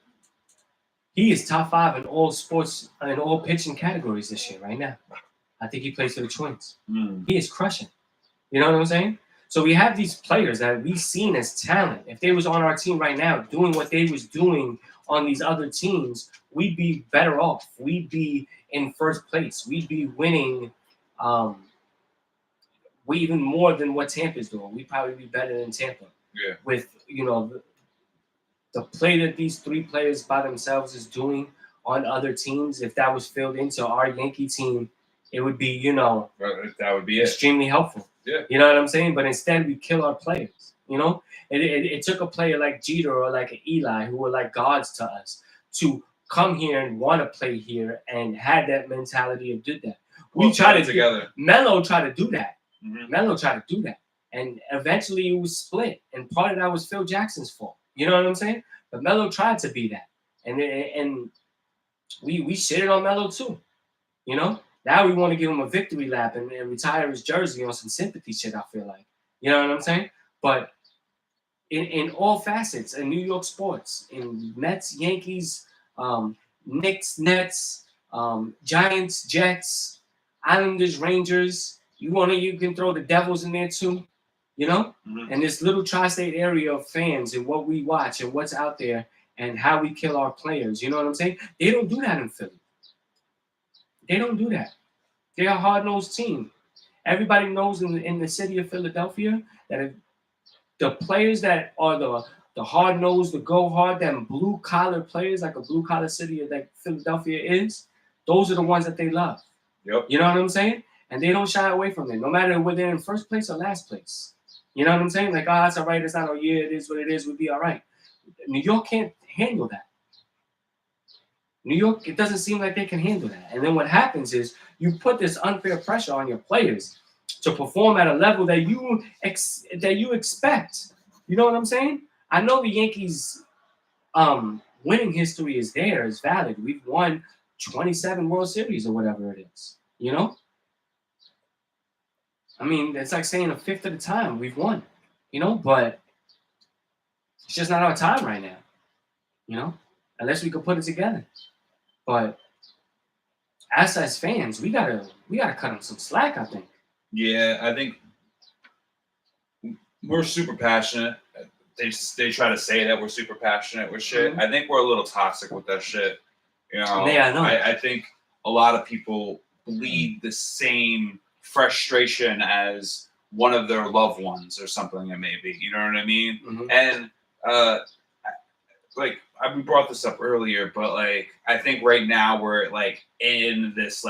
he is top 5 in all sports and all pitching categories this year, right now. I think he plays for the Twins. He is crushing. You know what I'm saying? So we have these players that we've seen as talent. If they was on our team right now doing what they was doing on these other teams, we'd be better off. We'd be in first place. We'd be winning way even more than what Tampa's doing. We'd probably be better than Tampa. Yeah. With, the play that these 3 players by themselves is doing on other teams, if that was filled into our Yankee team, it would be, that would be extremely helpful. Yeah. You know what I'm saying? But instead, we kill our players. You know, it took a player like Jeter or like an Eli, who were like gods to us, to come here and want to play here and had that mentality of did that. We tried to together. Melo tried to do that. Mm-hmm. Melo tried to do that. And eventually it was split. And part of that was Phil Jackson's fault. You know what I'm saying? But Melo tried to be that. And we shitted on Melo too. You know? Now we want to give him a victory lap and retire his jersey on some sympathy shit, I feel like. You know what I'm saying? But in all facets, in New York sports, in Mets, Yankees, Knicks, Nets, Giants, Jets, Islanders, Rangers, you can throw the Devils in there too. You know, and this little tri-state area of fans and what we watch and what's out there and how we kill our players. You know what I'm saying? They don't do that in Philly. They don't do that. They're a hard-nosed team. Everybody knows in the city of Philadelphia that if the players that are the hard-nosed, the go-hard, them blue-collar players, like a blue-collar city like Philadelphia is, those are the ones that they love. Yep. You know what I'm saying? And they don't shy away from it, no matter whether they're in first place or last place. You know what I'm saying? Like, that's all right. It's not, it is what it is. We'll be all right. New York can't handle that. New York, it doesn't seem like they can handle that. And then what happens is you put this unfair pressure on your players to perform at a level that you expect. You know what I'm saying? I know the Yankees' winning history is there, is valid. We've won 27 World Series or whatever it is. You know? I mean, it's like saying a fifth of the time we've won, but it's just not our time right now, unless we could put it together. But us as fans, we gotta cut them some slack, I think. Yeah, I think we're super passionate. They try to say that we're super passionate with shit. I think we're a little toxic with that shit. Yeah, I know. I think a lot of people bleed the same frustration as one of their loved ones or something it may be. You know what I mean? Mm-hmm. And we brought this up earlier, but I think right now we're in this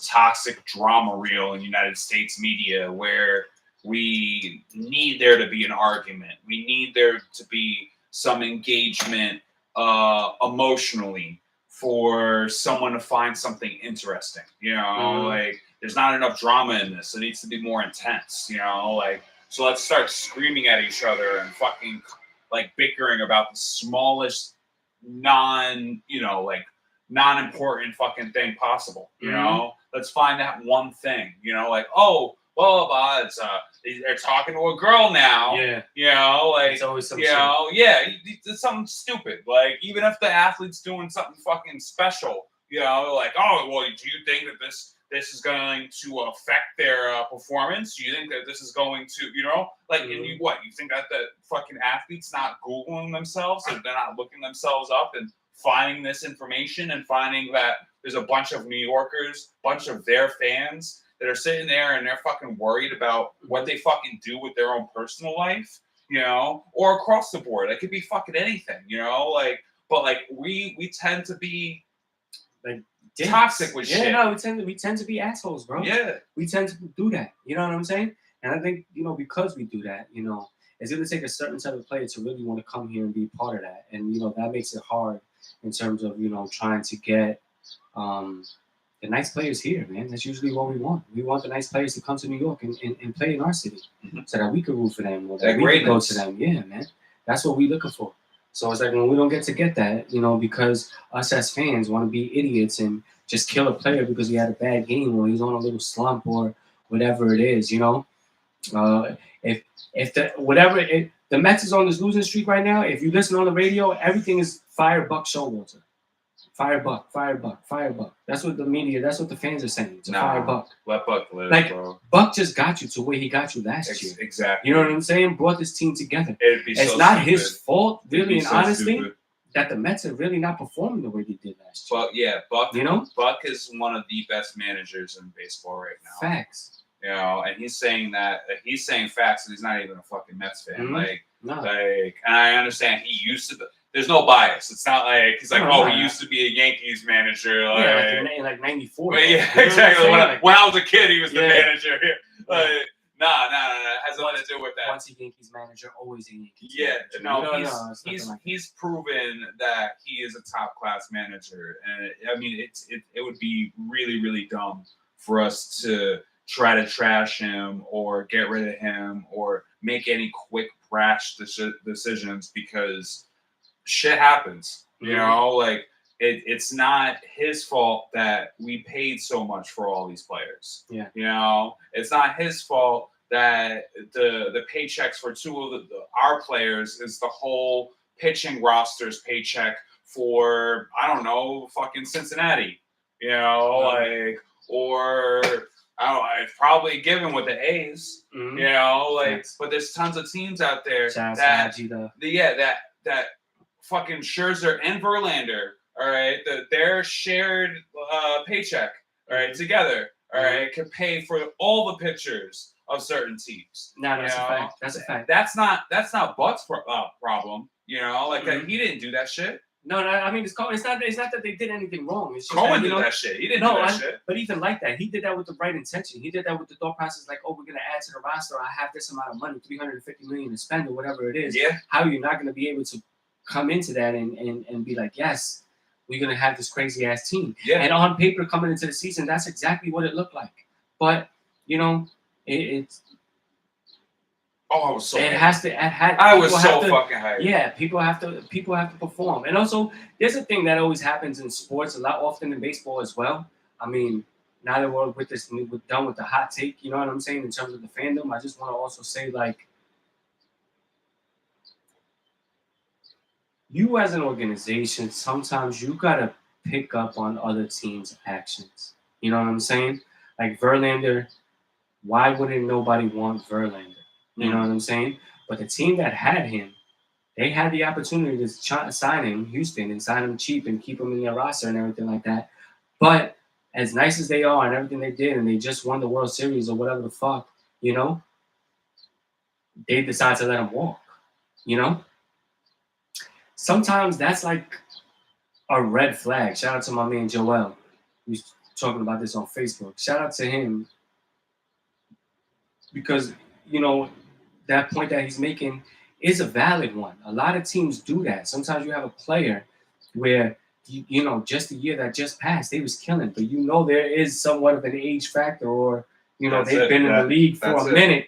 toxic drama reel in United States media where we need there to be an argument. We need there to be some engagement emotionally for someone to find something interesting. there's not enough drama in this. It needs to be more intense, you know, like, so let's start screaming at each other and fucking like bickering about the smallest non-important fucking thing possible, you know? Let's find that one thing, you know, like, oh, blah, blah, blah, it's, they're talking to a girl now, you know, like, it's always some you shit. know, yeah, it's something stupid, like, even if the athlete's doing something fucking special, you know, like, oh, well, do you think that this is going to affect their performance? Do you think that this is going to, you know, like, and you think that the fucking athlete's not Googling themselves, and they're not looking themselves up and finding this information and finding that there's a bunch of New Yorkers, bunch of their fans that are sitting there and they're fucking worried about what they fucking do with their own personal life, you know, or across the board. It could be fucking anything, you know, like, but like we tend to be like toxic with shit. No, we tend to be assholes, bro. Yeah. We tend to do that. You know what I'm saying? And I think, you know, because we do that, you know, it's going to take a certain type of player to really want to come here and be part of that. And, you know, that makes it hard in terms of, you know, trying to get the nice players here, man. That's usually what we want. We want the nice players to come to New York and play in our city so that we can root for them or that we can go to them. Yeah, man. That's what we're looking for. So it's like when we don't get that, you know, because us as fans want to be idiots and just kill a player because he had a bad game or he's on a little slump or whatever it is, you know. If the Mets is on this losing streak right now, if you listen on the radio, everything is fire Buck Showalter. Fire Buck, fire Buck, fire Buck. That's what the media, that's what the fans are saying. It's fire Buck. Let Buck live, like, bro. Buck just got you to where he got you last year. Exactly. You know what I'm saying? Brought this team together. It's so not stupid. his fault, really, and honestly, stupid. that the Mets are really not performing the way they did last year. But yeah, Buck. You know, Buck is one of the best managers in baseball right now. Facts. You know, and he's saying facts, and he's not even a fucking Mets fan. And I understand he used to. There's no bias. It's not like he's like, he used to be a Yankees manager. Like, in like '94. Yeah, exactly. When I was a kid, he was the manager. Nah. It has nothing to do with that. Once a Yankees manager, always a Yankees manager. No, he's proven that he is a top class manager, and I mean, it would be really, really dumb for us to try to trash him or get rid of him or make any quick brash decisions because shit happens, you know, like it's not his fault that we paid so much for all these players. Yeah. You know, it's not his fault that the paychecks for two of our players is the whole pitching roster's paycheck for, I don't know, fucking Cincinnati, you know, like, or I don't know, it's probably given with the A's, you know, like, but there's tons of teams out there that fucking Scherzer and Verlander, all right, their shared paycheck, all right, together, all right, can pay for all the pitchers of certain teams. No, that's a fact. That's a fact. That's not Buck's problem, you know, like he didn't do that shit. No, I mean, it's not that they did anything wrong. It's just Cohen did that shit. He didn't do that shit. But even like that, he did that with the right intention. He did that with the thought process, like, oh, we're gonna add to the roster. I have this amount of money, $350 million to spend, or whatever it is. Yeah. How are you not gonna be able to come into that and be like, yes, we're gonna have this crazy ass team. Yeah. And on paper, coming into the season, that's exactly what it looked like. But you know, it's. Oh, I was so. It hyped. has to. I was so fucking hyped. Yeah, people have to perform, and also there's a thing that always happens in sports a lot often in baseball as well. I mean, now that we're done with the hot take, you know what I'm saying, in terms of the fandom. I just want to also say, like, you as an organization, sometimes you gotta pick up on other teams' actions. You know what I'm saying? Like Verlander, why wouldn't nobody want Verlander? You know what I'm saying? But the team that had him, they had the opportunity to sign him, Houston, and sign him cheap and keep him in their roster and everything like that. But as nice as they are and everything they did, and they just won the World Series or whatever the fuck, you know, they decide to let him walk, you know? Sometimes that's like a red flag. Shout out to my man Joel. He's talking about this on Facebook. Shout out to him because, you know, that point that he's making is a valid one. A lot of teams do that. Sometimes you have a player where you know, just the year that just passed, they was killing. But you know, there is somewhat of an age factor, or you know, they've been in the league for a minute.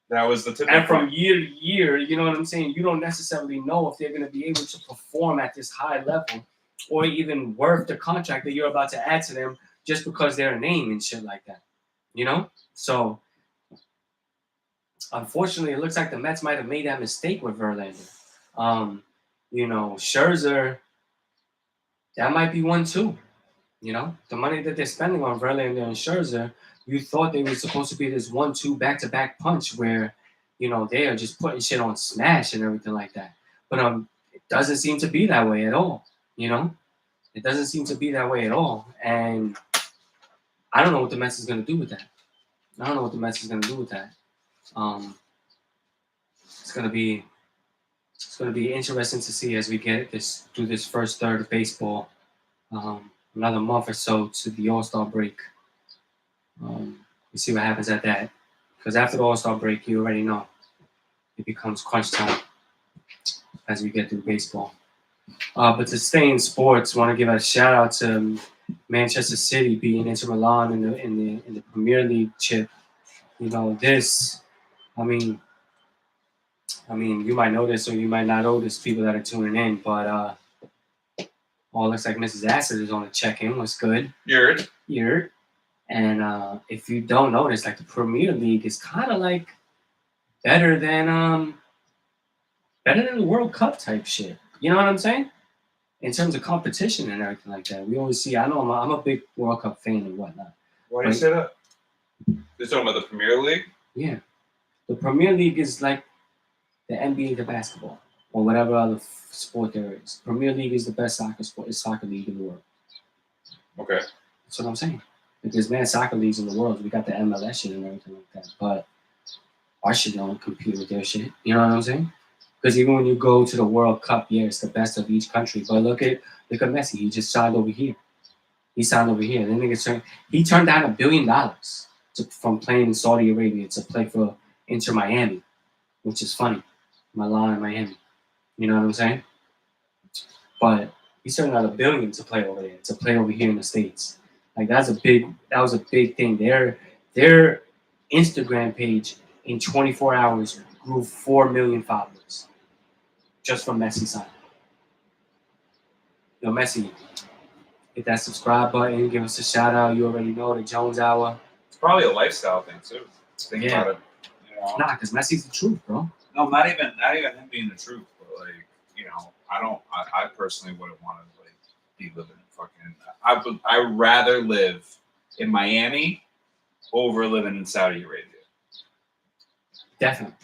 That was the tipping And from point. year to year, you know what I'm saying? You don't necessarily know if they're going to be able to perform at this high level, or even worth the contract that you're about to add to them just because they're a name and shit like that. You know? So, unfortunately, it looks like the Mets might have made that mistake with Verlander. You know, Scherzer, that might be one too. You know, the money that they're spending on Verlander and Scherzer, you thought they were supposed to be this 1-2 back-to-back punch where, you know, they are just putting shit on smash and everything like that. But it doesn't seem to be that way at all. You know, it doesn't seem to be that way at all. And I don't know what the Mets is gonna do with that. It's gonna be interesting to see as we get this through this first third of baseball. Another month or so to the All-Star break. We see what happens at that. Because after the All-Star break, you already know it becomes crunch time as we get through baseball. But to stay in sports, want to give a shout out to Manchester City beating Inter Milan in the Premier League chip. You know this. I mean, you might know this or you might not know this, people that are tuning in, but looks like Mrs. Acid is on the check-in. What's good? You're. And if you don't notice, like the Premier League is kind of like better than the World Cup type shit. You know what I'm saying? In terms of competition and everything like that, we always see. I know I'm a big World Cup fan and whatnot. Why do you say that? You're talking about the Premier League? Yeah, the Premier League is like the NBA to basketball or whatever other sport there is. Premier League is the best soccer league in the world. Okay. That's what I'm saying. Like, there's mad soccer leagues in the world. We got the MLS shit and everything like that. But our shit don't compete with their shit. You know what I'm saying? Because even when you go to the World Cup, yeah, it's the best of each country. But look at Messi. He just signed over here. He turned down $1 billion from playing in Saudi Arabia to play for Inter Miami, which is funny. Milan and Miami. You know what I'm saying? But he turned down $1 billion to play over there, to play over here in the States. Like that was a big thing. Their Instagram page in 24 hours grew 4 million followers just from Messi signing. Yo, Messi, hit that subscribe button, give us a shout out. You already know the Jones Hour. It's probably a lifestyle thing too. Think about it. You know? Nah, because Messi's the truth, bro. No, not even him being the truth, but like, you know, I personally wouldn't want to like be living in fucking. I'd rather live in Miami over living in Saudi Arabia. Definitely.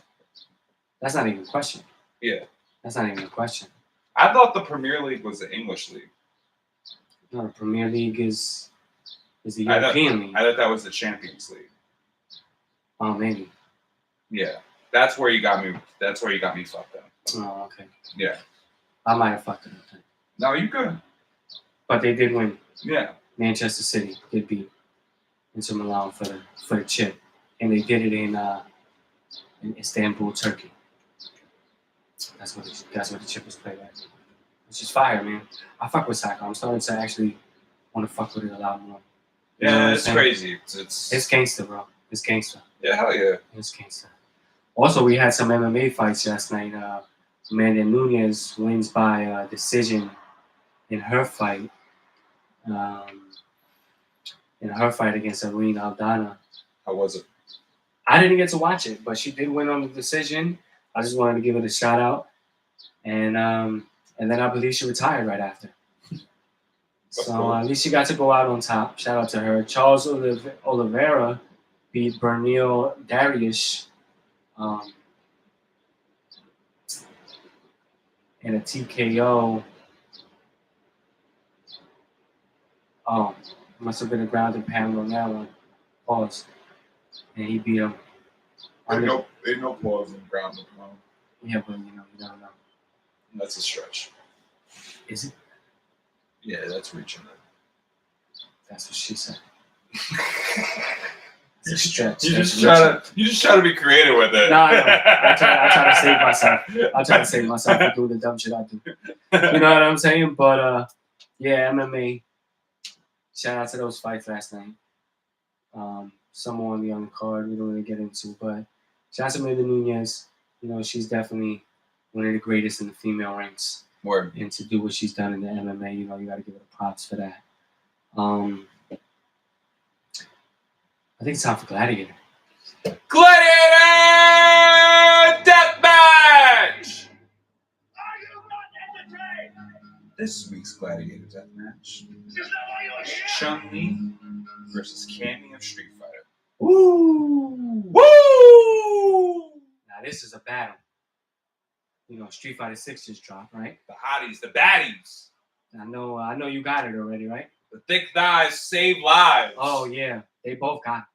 That's not even a question. Yeah. That's not even a question. I thought the Premier League was the English league. No, the Premier League is the European League. I thought that was the Champions League. Oh, maybe. Yeah. That's where you got me. That's where you got me fucked up. Oh, okay. Yeah. I might have fucked it up then. No, you good. But they did win. Yeah. Manchester City did beat Inter Milan for the chip, and they did it in Istanbul, Turkey. That's what the chip was played at. It's just fire, man. I fuck with soccer. I'm starting to actually want to fuck with it a lot more. You know Yeah, it's crazy. It's gangster, bro. It's gangster. Yeah, hell yeah. It's gangster. Also, we had some MMA fights last night. Amanda Nunes wins by decision in her fight. Against Irene Aldana. How was it? I didn't get to watch it, but she did win on the decision. I just wanted to give it a shout out. And then I believe she retired right after. So at least she got to go out on top. Shout out to her. Charles Oliveira beat Bernil Dariush in a TKO. Oh, must have been a grounded pound on that one. Pause. And he beat him. Ain't no pause in ground. Yeah, but you don't know. That's a stretch. Is it? Yeah, that's reaching it. That's what she said. It's a stretch. You just try to be creative with it. No, I know. I try to save myself. I try to save myself from doing the dumb shit I do. You know what I'm saying? But Yeah, MMA. Shout out to those fights last night. Some more on the undercard we don't really get into, but shout out to Amanda Nunez. You know, she's definitely one of the greatest in the female ranks. Word. And to do what she's done in the MMA, you know, you got to give her the props for that. I think it's time for Gladiator. Gladiator Deathmatch! This week's Gladiator Deathmatch is Chun-Li versus Cammy of Street Fighter. Woo! Woo! Now this is a battle. You know, Street Fighter 6 just dropped, right? The hotties, the baddies. I know you got it already, right? The thick thighs save lives. Oh yeah, they both got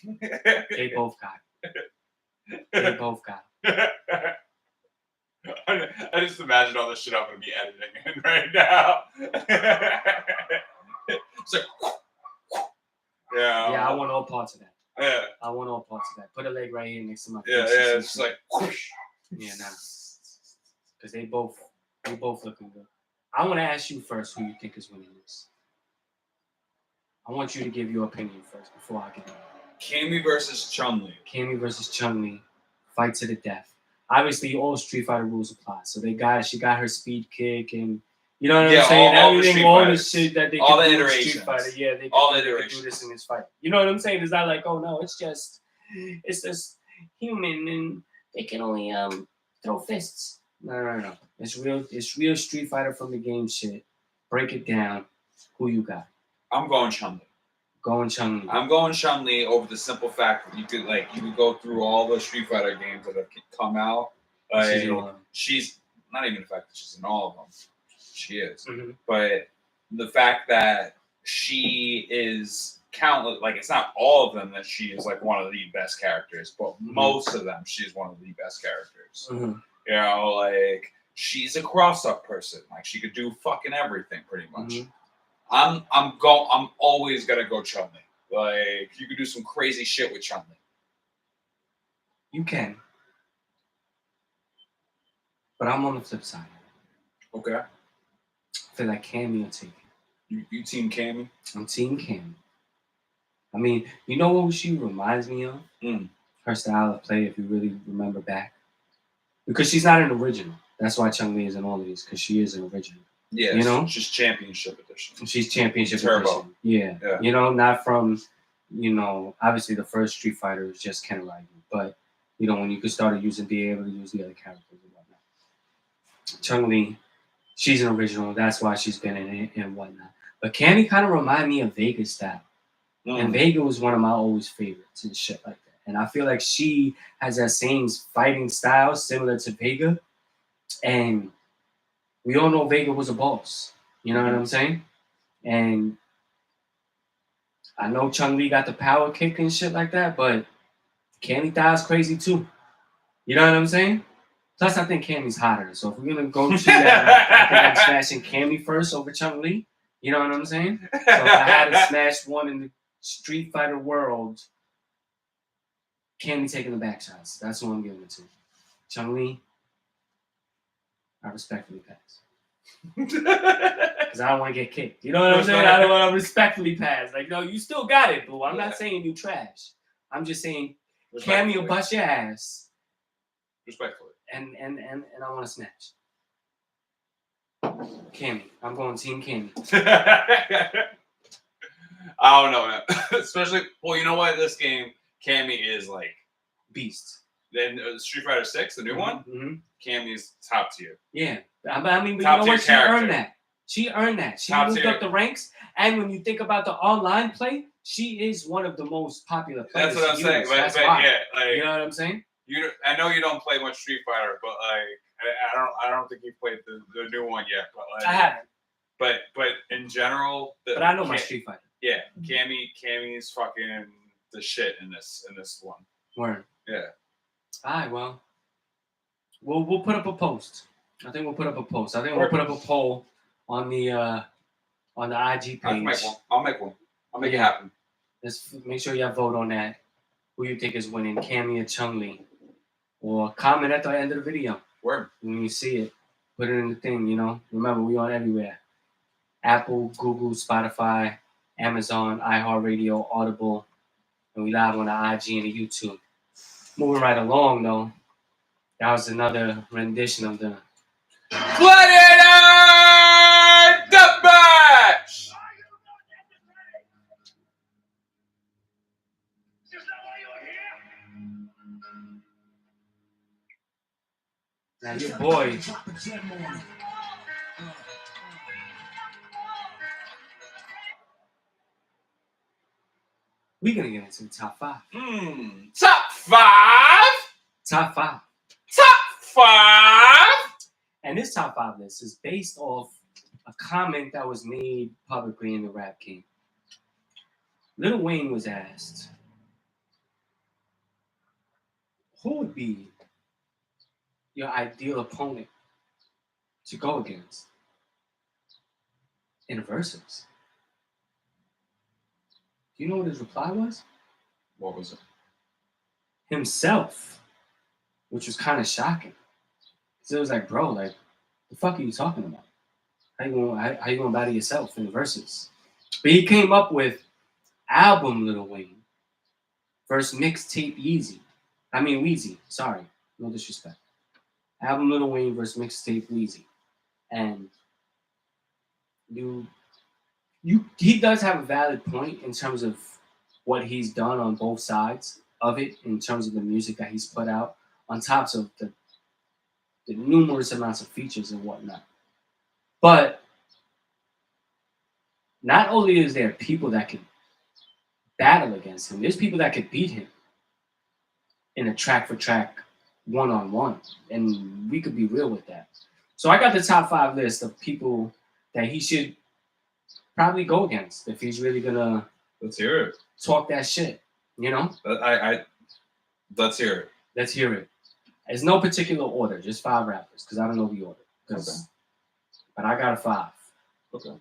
it. They both got it. They both got it. I just imagine all the shit I'm going to be editing in right now. It's like, Yeah, I want all parts of that. Yeah. I want all parts of that. Put a leg right here next to my face. Yeah, it's just like, whoosh. Yeah, nah. Because they both looking good. I want to ask you first who you think is winning this. I want you to give your opinion first before I get in. Cammy versus Chun-Li. Cammy versus Chun-Li, fight to the death. Obviously, all Street Fighter rules apply. So she got her speed kick, and you know what I'm saying. Everything, all the shit that they all can the do in iterations. Street Fighter, yeah, they all can do this in this fight. You know what I'm saying? It's not like, oh no, it's just human, and they can only throw fists. No. It's real Street Fighter from the game shit. Break it down. Who you got? I'm going Chun-Li. Going Chun-Li. I'm going Chun-Li over the simple fact that you could go through all the Street Fighter games that have come out. She's not even the fact that she's in all of them. She is. Mm-hmm. But the fact that she is countless, like it's not all of them that she is like one of the best characters, but most of them she's one of the best characters. Mm-hmm. You know, like she's a cross-up person. Like she could do fucking everything pretty much. Mm-hmm. I'm always gonna go Chun-Li. Like you could do some crazy shit with Chun-Li. You can. But I'm on the flip side. Okay. I feel like Cammy will take it. You team Cammy? I'm team Cammy. I mean, you know what she reminds me of? Her style of play, if you really remember back. Because she's not an original. That's why Chun-Li is in all of these, because she is an original. Yeah, you know? She's championship edition. She's championship Turbo. edition. Yeah. You know, not from, you know, obviously the first Street Fighter was just Ken Ryu. But, you know, when you could start being able to use the other characters and whatnot. Chun-Li, she's an original. That's why she's been in it and whatnot. But Cammy kind of remind me of Vega's style. And Vega was one of my always favorites and shit like that. And I feel like she has that same fighting style similar to Vega. And we all know Vega was a boss. You know what I'm saying? And I know Chun-Li got the power kick and shit like that, but Cammy Tha's crazy too. You know what I'm saying? Plus, I think Cammy's hotter. So if we're going to go to that, I think I'm smashing Cammy first over Chun-Li. You know what I'm saying? So if I had to smash one in the Street Fighter world, Cammy taking the back shots. That's who I'm giving it to. Chun-Li, I respectfully pass. Because I don't want to get kicked. You know what I'm saying? I don't want to respectfully pass. Like, no, you still got it, boo. I'm not saying you trash. I'm just saying Cammy will bust your ass. Respectfully. And I want to smash. Cammy. I'm going team Cammy. I don't know, man. Especially, well, you know what? This game, Cammy is like beast. Then Street Fighter 6, the new one, Cammy's top tier. Yeah. I mean, but top you know what? character. She earned that. She top moved tier. up the ranks. And when you think about the online play, she is one of the most popular players. That's what I'm saying. That's but why. Yeah, like, you know what I'm saying? I know you don't play much Street Fighter, but like I don't think you've played the new one yet. But like, I haven't. But in general, but I know my Street Fighter. Yeah, Cammy's fucking the shit in this one. Word. Yeah. All right. Well, we'll put up a post. I think we'll put up a post. I think we'll put up a poll on the IG page. I'll make one. I'll make it happen. Let's make sure y'all vote on that. Who you think is winning, Cammy or Chun-Li? Or comment at the end of the video. Word. When you see it, put it in the thing, you know. Remember, we on everywhere. Apple, Google, Spotify, Amazon, iHeartRadio, Audible, and we live on the IG and the YouTube. Moving right along, though, that was another rendition of the Gladiator Deathmatch! now your boy. We're gonna get into the top five. Top five! Top five. Top five! And this top five list is based off a comment that was made publicly in the Rap King. Lil Wayne was asked, who would be your ideal opponent to go against in a versus? Do you know what his reply was? What was it? Himself, which was kind of shocking. Because it was like, bro, like, the fuck are you talking about? How you gonna battle yourself in the verses? But he came up with album Lil Wayne versus mixtape Weezy. Sorry, no disrespect. Album Lil Wayne versus mixtape Weezy, and he does have a valid point in terms of what he's done on both sides of it, in terms of the music that he's put out, on top of the numerous amounts of features and whatnot. But not only is there people that can battle against him, there's people that could beat him in a track-for-track, one-on-one. And we could be real with that. So I got the top five list of people that he should probably go against if he's really gonna Let's hear it. talk that shit, you know? Let's hear it. Let's hear it. There's no particular order, just five rappers, because I don't know the order. Okay. But I got a five. Okay.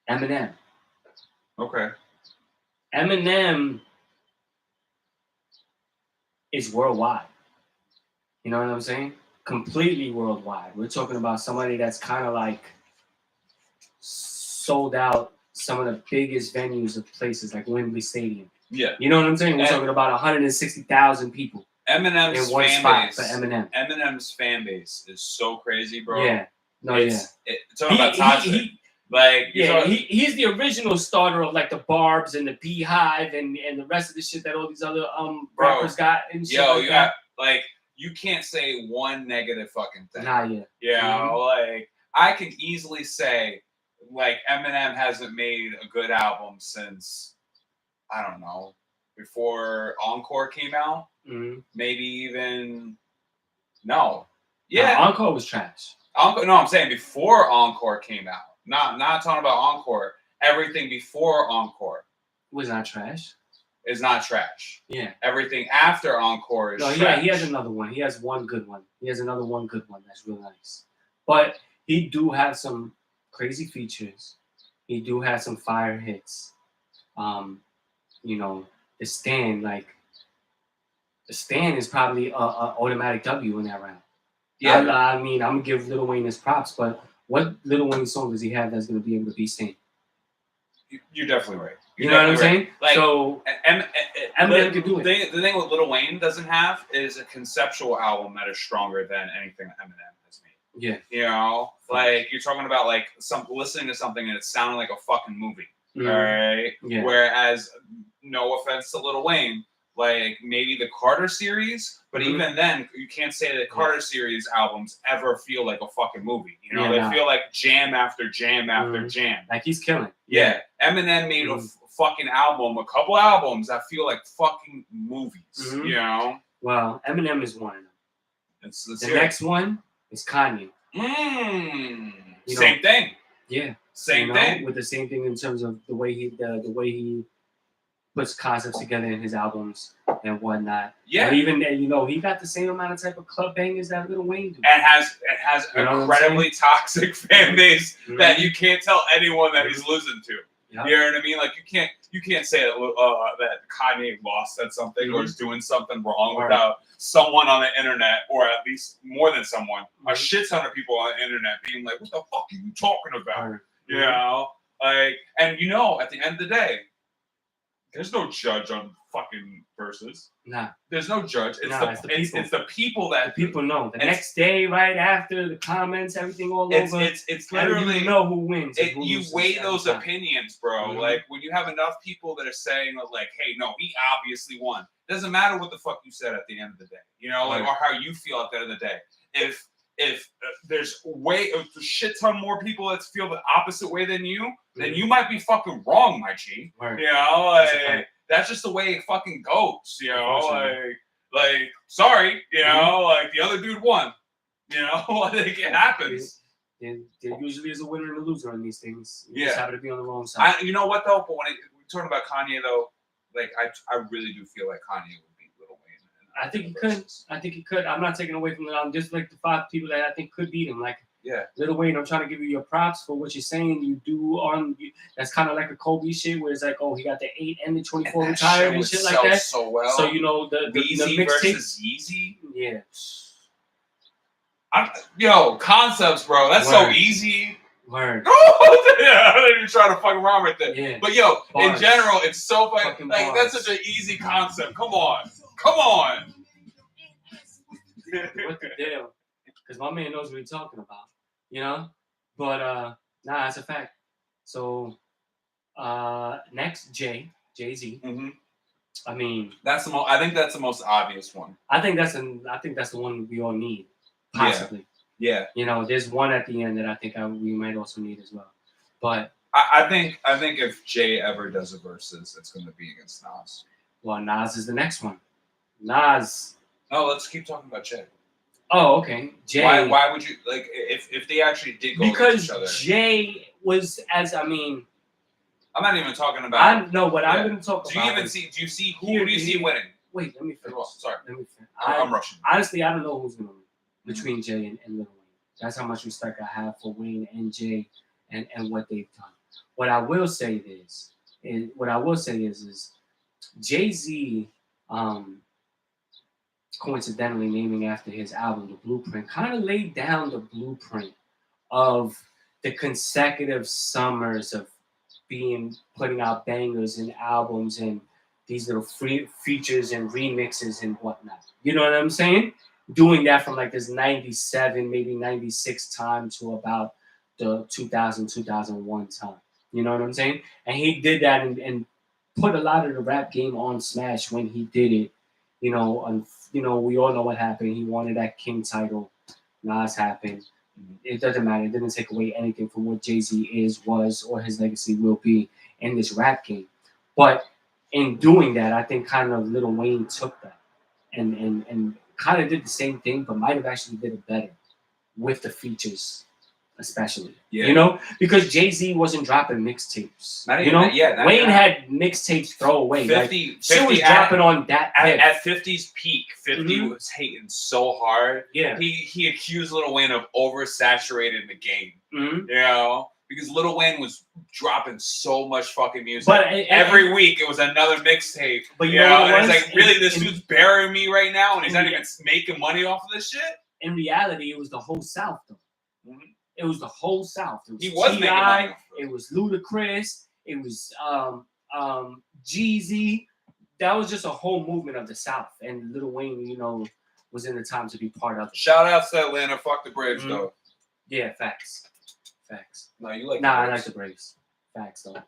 Eminem. Okay. Eminem is worldwide. You know what I'm saying? Completely worldwide. We're talking about somebody that's kind of like sold out some of the biggest venues of places like Wembley Stadium. Yeah. You know what I'm saying? We're talking about 160,000 people Eminem's in one fan spot base. for Eminem. Eminem's fan base is so crazy, bro. Yeah. No, Talking about toxic. He's the original starter of like the Barbs and the Beehive and the rest of the shit that all these other rappers got and shit. You can't say one negative fucking thing. Nah, yeah. You know, like I can easily say like Eminem hasn't made a good album since I don't know, before Encore came out. Mm-hmm. Maybe even no. Yeah. No, Encore was trash. No, I'm saying before Encore came out. Not talking about Encore. Everything before Encore Was not trash. is not trash. Yeah. Everything after Encore is trash. Yeah, he has another one. He has one good one. He has another one good one that's real nice. But he do have some crazy features. He do have some fire hits. You know, the Stand is probably a automatic W in that round. Yeah. I mean, I'm gonna give Lil Wayne his props, but what Lil Wayne song does he have that's gonna be able to beat Sting? You're definitely right. You know what I'm saying? Like, so Eminem could do it. The thing what Lil Wayne doesn't have is a conceptual album that is stronger than anything that Eminem has made. Yeah. You know, like you're talking about like listening to something and it's sounding like a fucking movie. Mm-hmm. All right. Yeah. Whereas, no offense to Lil Wayne, like maybe the Carter series, but even then, you can't say that Carter series albums ever feel like a fucking movie. You know, they feel like jam after jam after jam. Like he's killing. Yeah. Eminem made a fucking album, a couple albums that feel like fucking movies. Mm-hmm. You know? Well, Eminem is one of them. The next one is Kanye. Same thing. Yeah. Same thing. With the same thing in terms of the way he puts concepts together in his albums and whatnot. Yeah. But even he got the same amount of type of club bangers that Lil Wayne do. And has an incredibly toxic fan base that you can't tell anyone that he's losing to. Yep. You know what I mean? Like you can't say that Kanye lost at something or is doing something wrong without someone on the internet, or at least more than someone, a shit ton of people on the internet being like, "What the fuck are you talking about?" You know, like, and you know, at the end of the day, there's no judge on fucking verses. Nah. There's no judge. It's the people that the people know. The next day, right after the comments, everything all over. It's literally, you know who wins. Who you weigh those opinions, bro. Mm-hmm. Like when you have enough people that are saying like, "Hey, no, he obviously won." Doesn't matter what the fuck you said at the end of the day, you know, like or how you feel at the end of the day. If there's a shit ton more people that feel the opposite way than you, then you might be fucking wrong, my G. Right. You know, like, that's just the way it fucking goes. You know, like sorry, you know, like the other dude won. You know, like it happens. There usually is a winner and a loser on these things. You just happen to be on the wrong side. You know what though? But when we're talking about Kanye though, like I really do feel like Kanye would beat Lil Wayne. I think he could. I think he could. I'm not taking away from them. Just like the 5 people that I think could beat him. Like Lil Wayne, I'm trying to give you your props for what you're saying. You do that's kind of like a Kobe shit where it's like, oh, he got the 8 and the 24 retired and shit like that. So well. So you know the Weezy versus Yeezy. Yeah. Yo, concepts, bro. That's so easy. Word. I don't even try to fuck around with it. Yeah. But yo, Bars. In general, it's so fucking like bars. that's such an easy concept. Come on. What the deal? Because my man knows what he's talking about, you know. But nah, that's a fact. So next, Jay-Z. Mm-hmm. I mean, that's the most. I think that's the most obvious one. I think that's the one we all need, possibly. Yeah. You know, there's one at the end that I think we might also need as well. But I think if Jay ever does a versus, it's going to be against Nas. Well, Nas is the next one. Nas. No, let's keep talking about Jay. Oh, okay. Jay. Why would you like if they actually did go against each other? Because Jay was I'm not even talking about. I'm going to talk about. Do you see who do you see winning? Wait, let me finish. Well, sorry. Let me finish. I'm rushing. Honestly, I don't know who's going to win between Jay and Lil Wayne. That's how much respect I have for Wayne and Jay and what they've done. What I will say is Jay-Z, coincidentally naming after his album, The Blueprint, kind of laid down the blueprint of the consecutive summers of putting out bangers and albums and these little free features and remixes and whatnot. You know what I'm saying? Doing that from like this 97, maybe 96 time to about the 2000, 2001 time. You know what I'm saying? And he did that and put a lot of the rap game on smash when he did it. You know, we all know what happened. He wanted that King title. Nas happened. It doesn't matter. It didn't take away anything from what Jay-Z was, or his legacy will be in this rap game. But in doing that, I think kind of Lil Wayne took that and kind of did the same thing, but might have actually did it better with the features, especially. Yeah. You know, because Jay-Z wasn't dropping mixtapes. Wayne had mixtapes throwaway. 50 shit was dropping on that. At 50's peak, 50 was hating so hard. Yeah. He accused Lil Wayne of oversaturating the game. Mm-hmm. You know? Because Lil Wayne was dropping so much fucking music. But every week it was another mixtape. But you know and it's like, really, this dude's burying me right now, and he's not even making money off of this shit? In reality, it was the whole South, though. Mm-hmm. It was the whole South. He was making money. It was Ludacris. It was Jeezy. That was just a whole movement of the South, and Lil Wayne, you know, was in the time to be part of it. Shout out to Atlanta. Fuck the Braves, though. Yeah, facts. No, you like. I like the Braves. Facts, though.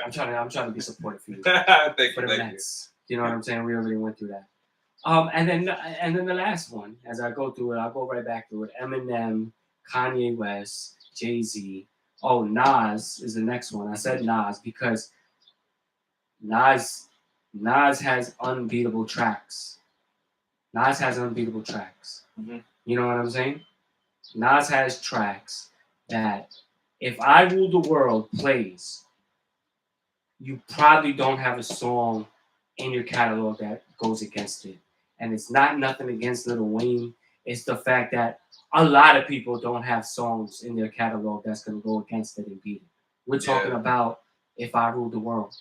I'm trying to be supportive for you. For the Mets. You know what I'm saying? We already went through that. And then the last one, as I go through it, I'll go right back through it. Eminem, Kanye West, Jay-Z. Oh, Nas is the next one. I said Nas because Nas has unbeatable tracks. Mm-hmm. You know what I'm saying? Nas has tracks that if I Rule the World plays, you probably don't have a song in your catalog that goes against it. And it's not nothing against Lil Wayne. It's the fact that a lot of people don't have songs in their catalog that's going to go against it and beat it. We're talking about If I Ruled the World.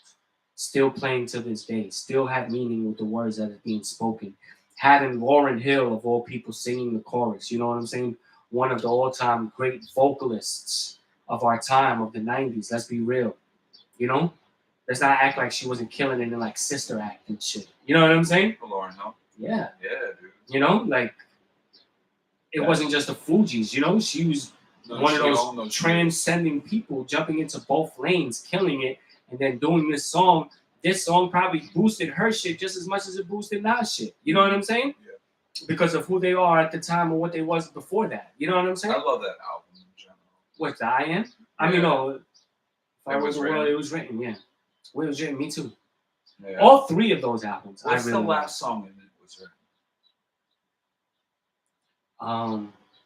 Still playing to this day. Still have meaning with the words that are being spoken. Having Lauryn Hill, of all people, singing the chorus. You know what I'm saying? One of the all-time great vocalists of our time, of the 90s. Let's be real. You know? Let's not act like she wasn't killing it in like Sister Act and shit. You know what I'm saying? Lauryn Hill. Yeah. Yeah, dude. You know, like it wasn't just the Fugees, you know, she was one of those transcending people jumping into both lanes, killing it, and then doing this song. This song probably boosted her shit just as much as it boosted Nas shit. You know what I'm saying? Yeah. Because of who they are at the time or what they was before that. You know what I'm saying? I love that album in general. What's the I Am? Yeah. I mean, no. If I It was the world, written. it was written, yeah. Well, it was written, me too. Yeah. All three of those albums. What's I really the last song in it was written?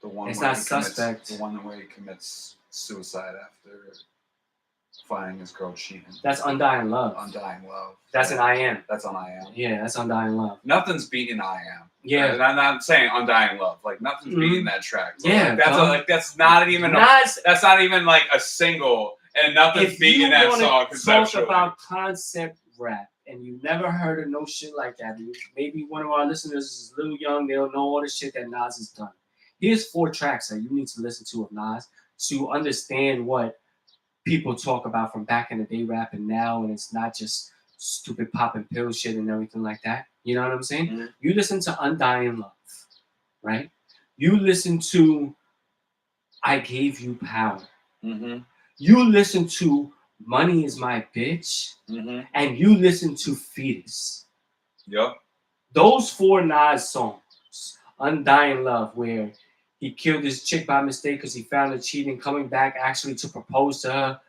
The one It's where not he commits, Suspect. The one where he commits suicide after finding his girl cheating. That's Undying Love. Undying Love. That's an I Am. That's on I Am. Yeah, that's Undying Love. Nothing's beating I Am. Yeah. And I'm not saying Undying Love. Like nothing's beating that track. Bro. Yeah. Like, that's not even that's not even like a single, and nothing's beating that song conceptually. Talk about concept rap, and you never heard of no shit like that. Maybe one of our listeners is a little young; they don't know all the shit that Nas has done. Here's 4 tracks that you need to listen to of Nas to understand what people talk about from back in the day rap and now, and it's not just stupid popping pill shit and everything like that. You know what I'm saying? Mm-hmm. You listen to Undying Love, right? You listen to I Gave You Power. Mm-hmm. You listen to Money Is My Bitch, and you listen to Fetus. Yep. Those 4 Nas songs, Undying Love, where he killed his chick by mistake because he found her cheating, coming back actually to propose to her,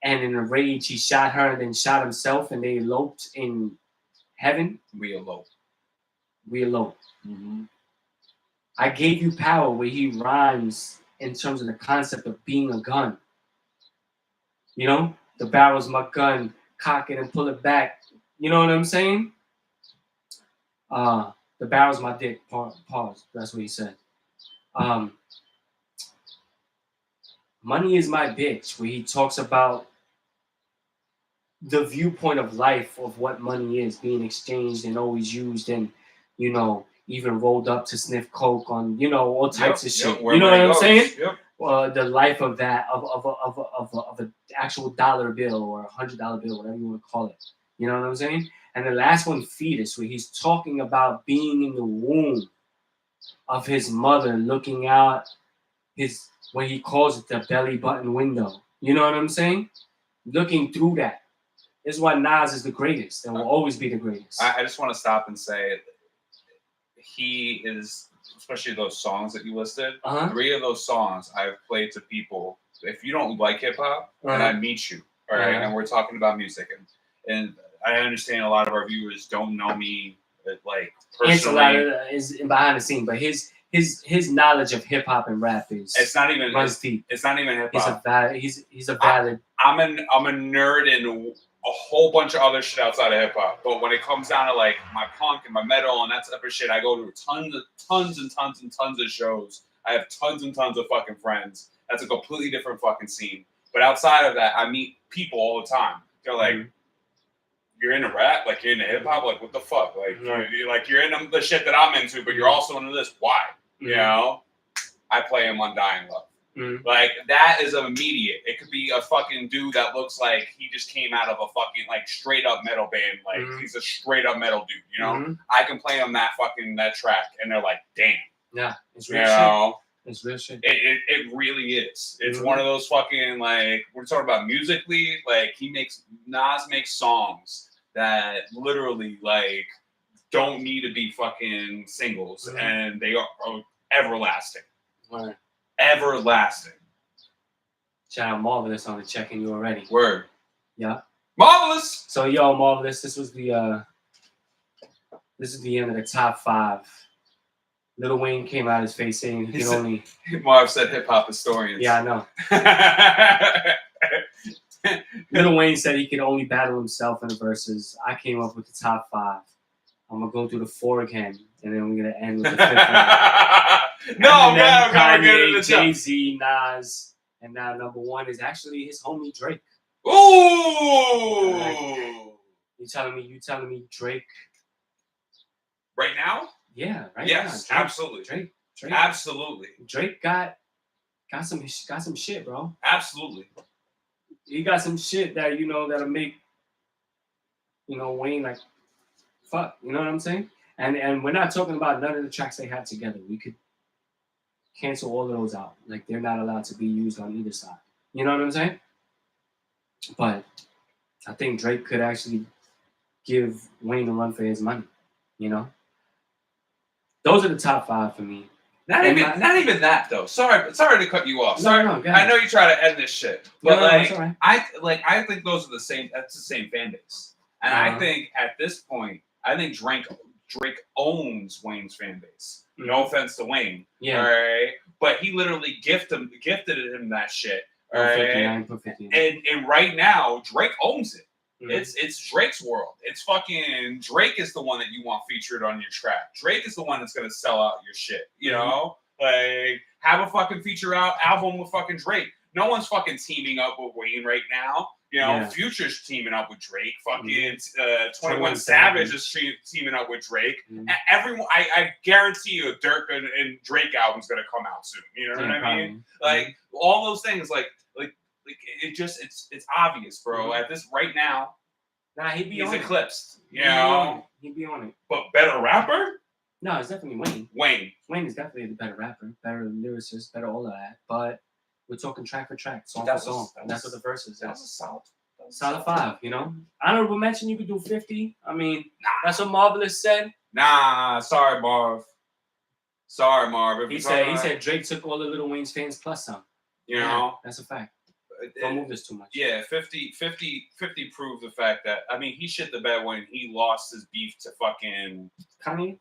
and in a rage he shot her and then shot himself, and they eloped in heaven. We eloped. Mm-hmm. I Gave You Power, where he rhymes in terms of the concept of being a gun. You know, the barrel's my gun, cock it and pull it back. You know what I'm saying? The barrel's my dick. Pause. That's what he said. Money Is My Bitch, where he talks about the viewpoint of life of what money is being exchanged and always used, and you know, even rolled up to sniff coke on, you know, all types of shit. You know what I'm saying? Yep. The life of that of an actual dollar bill or $100 bill, whatever you want to call it. You know what I'm saying? And the last one, Fetus, where he's talking about being in the womb of his mother, looking out his, what he calls it, the belly button window. You know what I'm saying? Looking through that. This is why Nas is the greatest and will always be the greatest. I just want to stop and say he is, especially those songs that you listed, 3 of those songs I've played to people. If you don't like hip hop, and I meet you, all right, and we're talking about music, and I understand a lot of our viewers don't know me like personally. Is behind the scene, but his knowledge of hip hop and rap is runs deep. It's not even hip hop. He's a valid. I'm a nerd in a whole bunch of other shit outside of hip hop, but when it comes down to like my punk and my metal and that type of shit, I go to tons of shows. I have tons and tons of fucking friends. That's a completely different fucking scene. But outside of that, I meet people all the time. They're like, you're into rap, like you're into hip hop, like what the fuck, like you're into the shit that I'm into, but you're also into this. Why? You know, I play him Undying Love. Like that is immediate. It could be a fucking dude that looks like he just came out of a fucking like straight up metal band. Like he's a straight up metal dude. You know, I can play him that track, and they're like, damn. Yeah, it's real shit. It's real shit. It really is. It's one of those fucking like we're talking about musically. Like Nas makes songs that literally like don't need to be fucking singles, and they are everlasting. Right. Everlasting. Shout out Marvelous on the checking you already. Word. Yeah. Marvelous. So yo, Marvelous, this is the end of the top 5. Lil Wayne came out his face saying he can only. Marv said hip hop historians. Yeah, I know. Lil Wayne said he could only battle himself in the verses. I came up with the top 5. I'm gonna go through the 4 again, and then we're gonna end with the 5th one. No, man, Kanye, Jay-Z, Nas, and now number 1 is actually his homie Drake. Ooh. You telling me Drake? Right now? Yeah, right. Yes, now. absolutely. Drake. Absolutely. Drake got some shit, bro. Absolutely. He got some shit that that'll make Wayne like fuck. You know what I'm saying? And we're not talking about none of the tracks they have together. We could cancel all of those out. Like they're not allowed to be used on either side. You know what I'm saying? But I think Drake could actually give Wayne a run for his money. You know? Those are the top 5 for me. Not even that though. Sorry to cut you off. Sorry. No, go ahead. I know you try to end this shit, but it's all right. I think those are the same. That's the same fan base, and I think at this point, I think Drake owns Wayne's fan base. No offense to Wayne, all right, but he literally gifted him that shit, all right. And right now, Drake owns it. It's Drake's world. It's fucking Drake is the one that you want featured on your track. Drake is the one that's gonna sell out your shit. You know, like have a fucking feature album with fucking Drake. No one's fucking teaming up with Wayne right now. You know, Future's teaming up with Drake. Fucking 21 Savage is teaming up with Drake. Everyone, I guarantee you, a Dirk and Drake album's gonna come out soon. You know what I mean? Like all those things, like it's obvious, bro. At this right now, he's eclipsed. You know, he'd be on it. But better rapper? No, it's definitely Wayne. Wayne is definitely the better rapper, better lyricist, better all of that. But we're talking track for track, song for song. That's what the verses is. That was a solid 5. You know, honorable mention. You could do 50. I mean, that's what Marvelous said. Nah, sorry, Marv. He said Drake took all the Lil Wayne's fans plus some. You know, that's a fact. Don't move this too much. Yeah, 50 proved the fact that, I mean, he shit the bed when he lost his beef to fucking Kanye.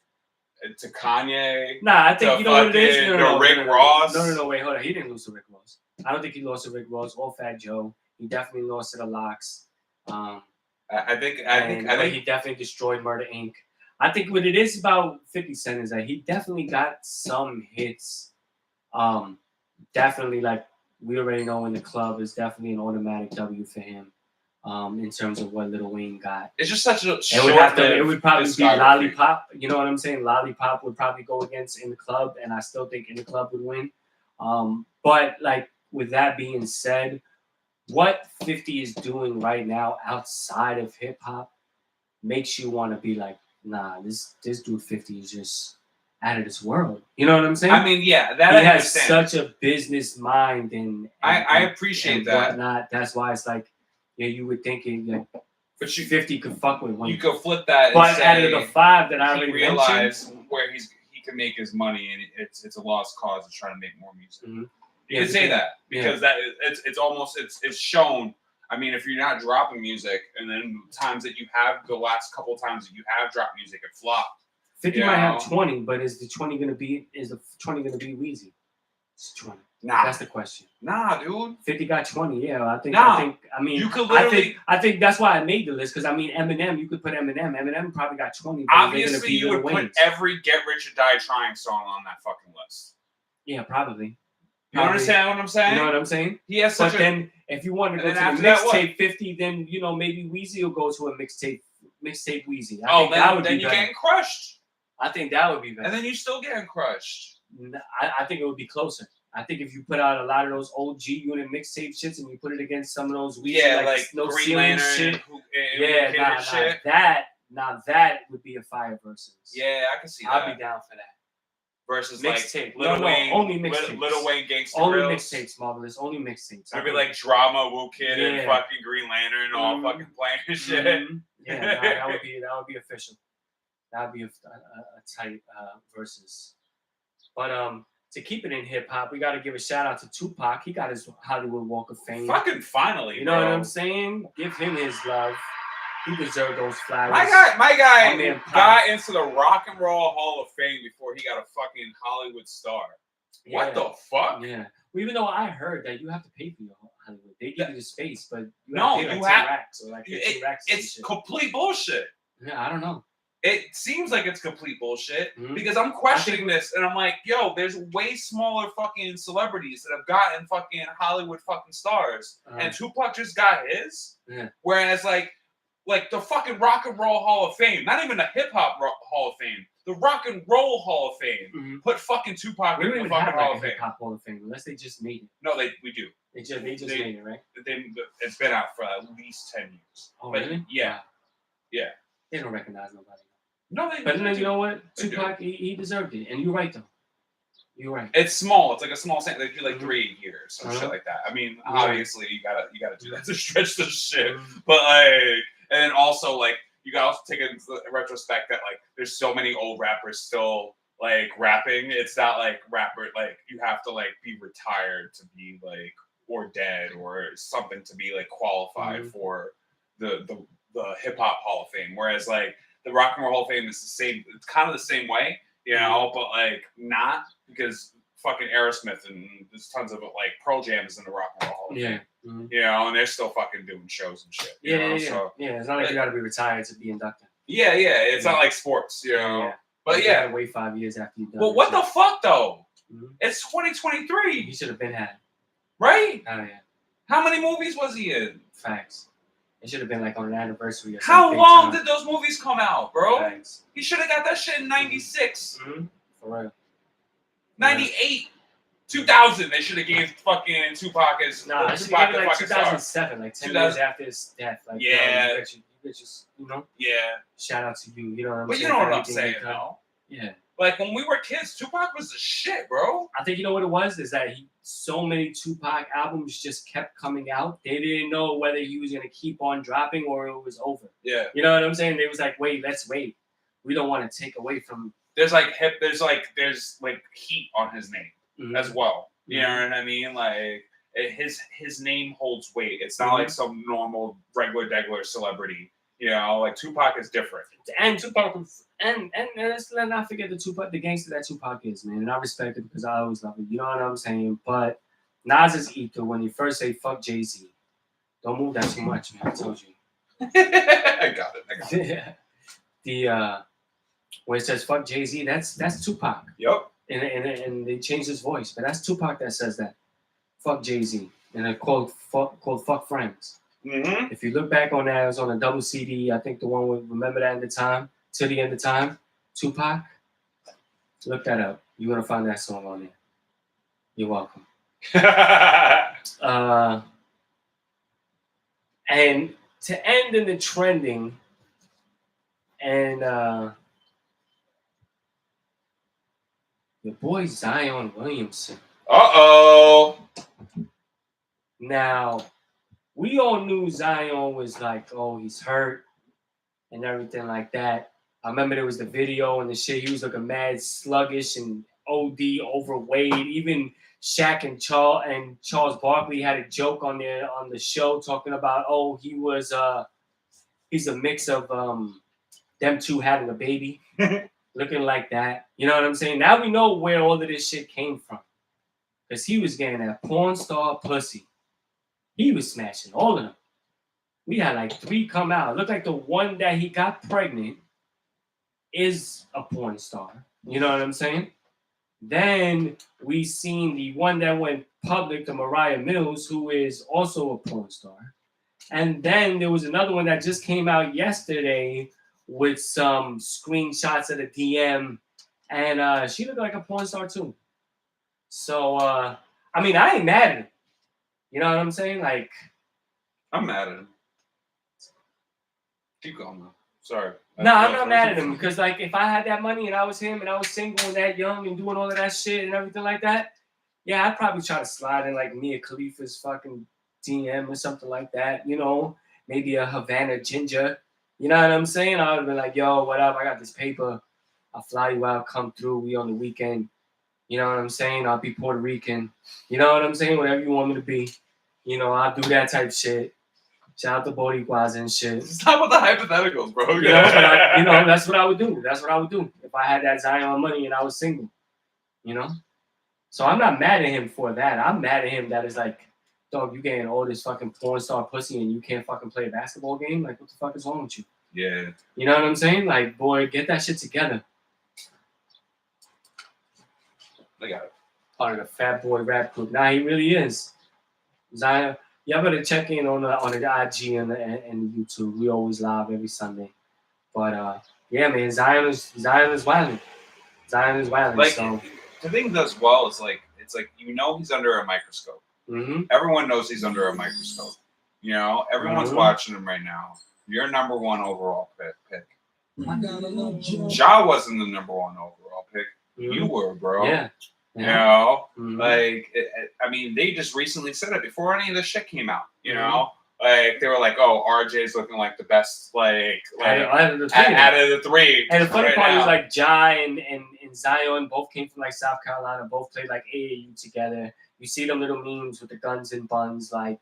Nah, I think you know what it is. Rick Ross. No, wait, hold on. He didn't lose to Rick Ross. I don't think he lost to Rick Ross or Fat Joe. He definitely lost to the Locks. I think he definitely destroyed Murder Inc. I think what it is about 50 Cent is that he definitely got some hits. Definitely, like we already know in the club, is definitely an automatic W for him. In terms of what Lil Wayne got, it's just such a it would probably be Lollipop. You know what I'm saying? Lollipop would probably go against In the Club, and I still think In the Club would win. But like with that being said, what 50 is doing right now outside of hip hop makes you want to be like, nah, this dude 50 is just out of this world. You know what I'm saying? I mean, yeah, that he has such a business mind, and I appreciate that. Whatnot. That's why it's like, yeah, you would think but 50 could fuck with one. You could flip that. But and out of the 5 that I already realized where he can make his money, and it's a lost cause of trying to make more music. Mm-hmm. You can say that because that it's almost it's shown. I mean, if you're not dropping music, and then the last couple of times that you have dropped music, it flopped. 50 might have 20, but is the 20 gonna be Weezy? It's 20. Nah, that's the question. Nah, dude. 50 got 20. Yeah, I mean, you could literally. I think that's why I made the list, because I mean, Eminem. You could put Eminem. Eminem probably got 20. Obviously, you would put every Get Rich or Die Trying song on that fucking list. Yeah, probably. You understand what I'm saying? You know what I'm saying? He has such then if you want to go to the mixtape 50, then maybe Weezy will go to a mixtape Weezy. Then you're getting crushed. I think that would be better. And then you're still getting crushed. I think it would be closer. I think if you put out a lot of those OG unit mixtape shits and you put it against some of those Weezy, like no Green Lantern shit, shit. That would be a fire versus. Yeah, I can see that. I'll be down for that. Versus mixtape. Lil Wayne, only mixtapes. Little Wayne Gangsta only Grills. Mixtapes, Marvelous. Only mixtapes. Maybe like Drama, Wu Kid, and fucking Green Lantern, all fucking playing shit. Yeah, that would be official. That would be a tight versus. But to keep it in hip hop, we got to give a shout out to Tupac. He got his Hollywood Walk of Fame. Fucking finally, you know what I'm saying? Give him his love. He deserved those flowers. My guy got into the Rock and Roll Hall of Fame before he got a fucking Hollywood star. Yeah. What the fuck? Yeah. Well, even though I heard that you have to pay for your Hollywood, they give you the space, but you have racks or like 2 racks. It's complete bullshit. Yeah, I don't know. It seems like it's complete bullshit Mhm. because I'm questioning this and I'm like, yo, there's way smaller fucking celebrities that have gotten fucking Hollywood fucking stars, and Tupac just got his. Yeah. Whereas like the fucking Rock and Roll Hall of Fame, not even the Hip Hop Hall of Fame, the Rock and Roll Hall of Fame, put fucking Tupac We in don't the even fucking have Hall like of a Fame. hip hop Hall of Fame unless they just made it. No, we do. They just made it, right? It's been out for at least 10 years. Oh, But really? yeah. Yeah. They don't recognize nobody. No, they. But then you know what? They Tupac, he deserved it, and you're right though. You're right. It's small. It's like a small sample. They do like 3 years, some shit like that. I mean, obviously you gotta do that to stretch the shit. But like, and then also like you gotta also take into retrospect that like there's so many old rappers still like rapping. It's not like like you have to like be retired to be like or dead or something to be like qualified for the hip hop Hall of Fame. Whereas like the Rock and Roll Hall of Fame is the same. It's kind of the same way, you know, but like not because fucking Aerosmith and there's tons of like Pearl Jam is in the Rock and Roll Hall of Fame. You know, and they're still fucking doing shows and shit. You know? So, it's not like you gotta be retired to be inducted. Yeah. It's not like sports, you know. But you gotta wait 5 years after you've done. Well, what the fuck though? It's He 2023. should have been had. Right? Oh yeah. How many movies was he in? Facts. It should have been like on an anniversary or something. How long did those movies come out, bro? Facts. He should have got that shit in 96. For real. 98. 2000. They should have gave fucking Tupac as Tupac the like fucking 2007, star. like 10 years after his death. Like, Yeah. You just, you know? Yeah. Shout out to you. You know what I'm But saying? you know what I'm saying, though. Yeah. Like, when we were kids, Tupac was the shit, bro. I think you know what it was? Is that so many Tupac albums just kept coming out. They didn't know whether he was going to keep on dropping or it was over. Yeah. You know what I'm saying? They was like, wait, let's wait. We don't want to take away from... There's heat on his name as well. You know what I mean? Like, his name holds weight. It's not like some normal, regular celebrity. You know, like Tupac is different. And Tupac was, and let's not forget the gangster that Tupac is, man. And I respect it because I always love it. You know what I'm saying? But Nas is ether when you first say fuck Jay-Z. Don't move that too much, man. I told you. I got it. The when it says fuck Jay-Z, that's Tupac. Yep. And they changed his voice, but that's Tupac that says that. Fuck Jay-Z. And a quote called Fuck Friends. If you look back on that, it was on a double CD. I think the one with Remember That in the Time, Till the End of Time, Tupac. Look that up. You're going to find that song on there. You're welcome. And to end in the trending, and your boy Zion Williamson. Uh-oh. Now, we all knew Zion was like, oh, he's hurt and everything like that. I remember there was the video and the shit. He was looking mad sluggish and OD overweight. Even Shaq and Charles Barkley had a joke on the show talking about, oh, he's a mix of them two having a baby, looking like that. You know what I'm saying? Now we know where all of this shit came from. Because he was getting that porn star pussy. He was smashing all of them. We had like 3 come out. It looked like the one that he got pregnant is a porn star. You know what I'm saying? Then we seen the one that went public, the Mariah Mills, who is also a porn star. And then there was another one that just came out yesterday with some screenshots of the DM. And she looked like a porn star too. So, I mean, I ain't mad at him. You know what I'm saying? Like, I'm mad at him. Keep going, though. Sorry. No, I'm not mad at him because, like, if I had that money and I was him and I was single and that young and doing all of that shit and everything like that, yeah, I'd probably try to slide in, like, Mia Khalifa's fucking DM or something like that. You know, maybe a Havana Ginger. You know what I'm saying? I would have been like, yo, what up? I got this paper. I'll fly you out, come through. We on the weekend. You know what I'm saying? I'll be Puerto Rican. You know what I'm saying? Whatever you want me to be. You know, I'll do that type shit. Shout out to Boricuas and shit. Stop with the hypotheticals, bro. You know, that's what I would do. That's what I would do if I had that Zion money and I was single. You know? So I'm not mad at him for that. I'm mad at him that is like, dog, you getting all this fucking porn star pussy and you can't fucking play a basketball game? Like, what the fuck is wrong with you? Yeah. You know what I'm saying? Like, boy, get that shit together. Look at it. Part of the Fat Boy rap group. Nah, he really is. Zion, y'all better check in on the IG and the YouTube. We always live every Sunday. But yeah, man, Zion is wilding. Zion is wilding. Like, So the thing does well is like, it's like, you know, he's under a microscope. mm-hmm. Everyone knows he's under a microscope. You know, everyone's watching him right now. You're number one overall pick. Ja wasn't the number one overall pick. Mm-hmm. You were, bro. Yeah. You know, mm-hmm. like, I mean, they just recently said it before any of this shit came out. You know, like they were like, "Oh, RJ's looking like the best, like out of the three." And the funny right part now. is like Ja and Zion both came from like South Carolina, both played like AAU together. You see them little memes with the guns and buns, like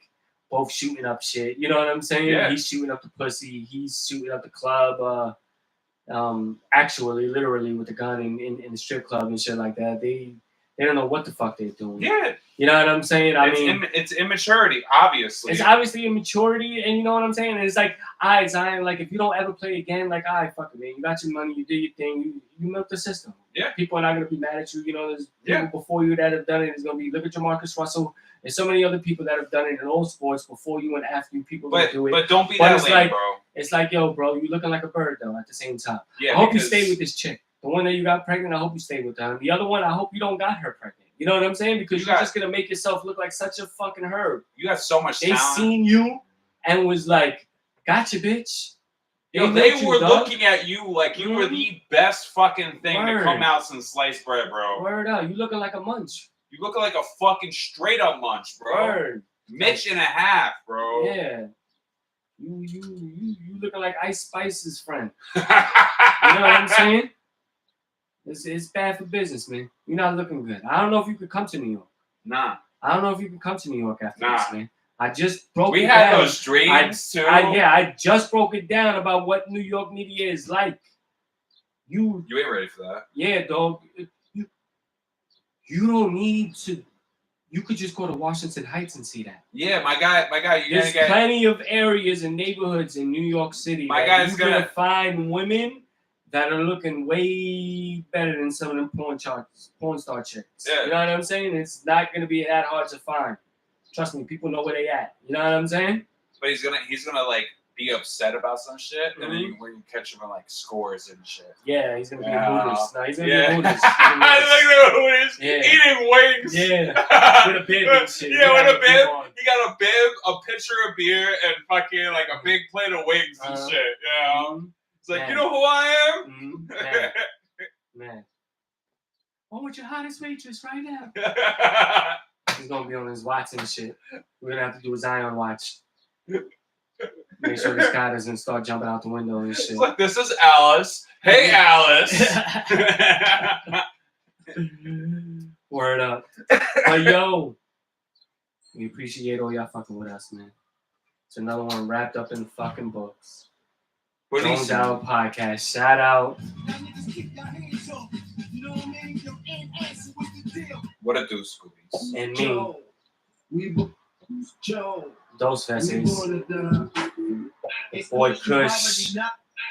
both shooting up shit. You know what I'm saying? Yeah. He's shooting up the pussy. He's shooting up the club. Actually, literally with the gun in the strip club and shit like that. They don't know what the fuck they're doing. Yeah. You know what I'm saying? It's immaturity, obviously. It's obviously immaturity, and you know what I'm saying? And it's like, alright, Zion, like if you don't ever play again, like, alright, fuck it, man. You got your money, you did your thing, you milk the system. Yeah. People are not gonna be mad at you. You know, there's people before you that have done it. There's gonna be, look at Jamarcus Russell. There's so many other people that have done it in all sports before you and after you. People that do it. But don't be that lame, bro. It's like, yo, bro, you looking like a bird though at the same time. Yeah, I hope you stay with this chick. The one that you got pregnant, I hope you stay with her. And the other one, I hope you don't got her pregnant. You know what I'm saying? Because you're just gonna make yourself look like such a fucking herb. You got so much talent. They seen you and was like, gotcha, bitch. Yo, they were looking at you like you were the best fucking thing to come out since sliced bread, bro. Word up. You looking like a munch. You looking like a fucking straight up munch, bro. Word. Mitch and a half, bro. Yeah. You looking like Ice Spice's friend. You know what I'm saying? It's bad for business, man. You're not looking good. I don't know if you could come to New York. Nah. I don't know if you could come to New York after this, man. I just broke it down. We had those dreams, too. I just broke it down about what New York media is like. You ain't ready for that. Yeah, dog. You don't need to. You could just go to Washington Heights and see that. Yeah, my guy. There's plenty of areas and neighborhoods in New York City. My guy's gonna find women that are looking way better than some of them porn star chicks. Yeah. You know what I'm saying? It's not gonna be that hard to find. Trust me, people know where they at. You know what I'm saying? But he's gonna like be upset about some shit, and then when you catch him in like scores and shit. Yeah, he's gonna be a Hooters. No, he's gonna be a Hooters. Hooters. Eating wings. Yeah. With a bib and shit. Yeah, with a bib. He got a bib, a pitcher of beer, and fucking like a big plate of wings and shit. You know? It's like, you know who I am? Man. Oh, with your hottest waitress right now. He's gonna be on his watch and shit. We're gonna have to do a Zion watch. Make sure this guy doesn't start jumping out the window and shit. Look, this is Alice. Hey, Alice. Word up. But yo, we appreciate all y'all fucking with us, man. It's another one wrapped up in the fucking books. Jones Hour Podcast. Shout out. What a do, Scoobies. And me. Those faces. Boy Kush.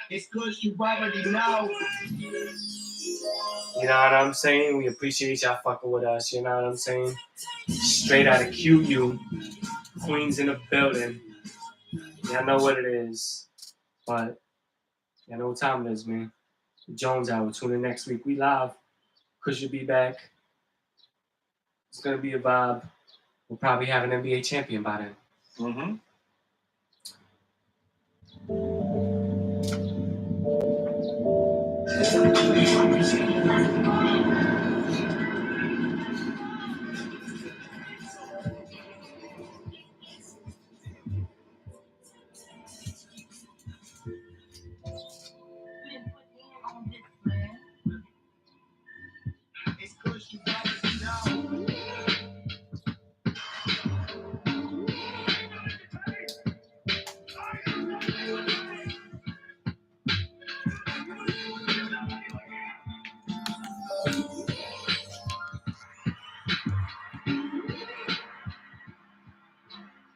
It's Kush, you already know. You know what I'm saying? We appreciate y'all fucking with us. You know what I'm saying? Straight out of QU. Queens in the building. Y'all know what it is. But y'all know what time it is, man. Jones Hour. Tune in next week. We live. Kush will be back. It's going to be a vibe. We'll probably have an NBA champion by then. Mm-hmm.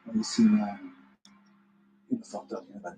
Let me see now. You fucked up, man.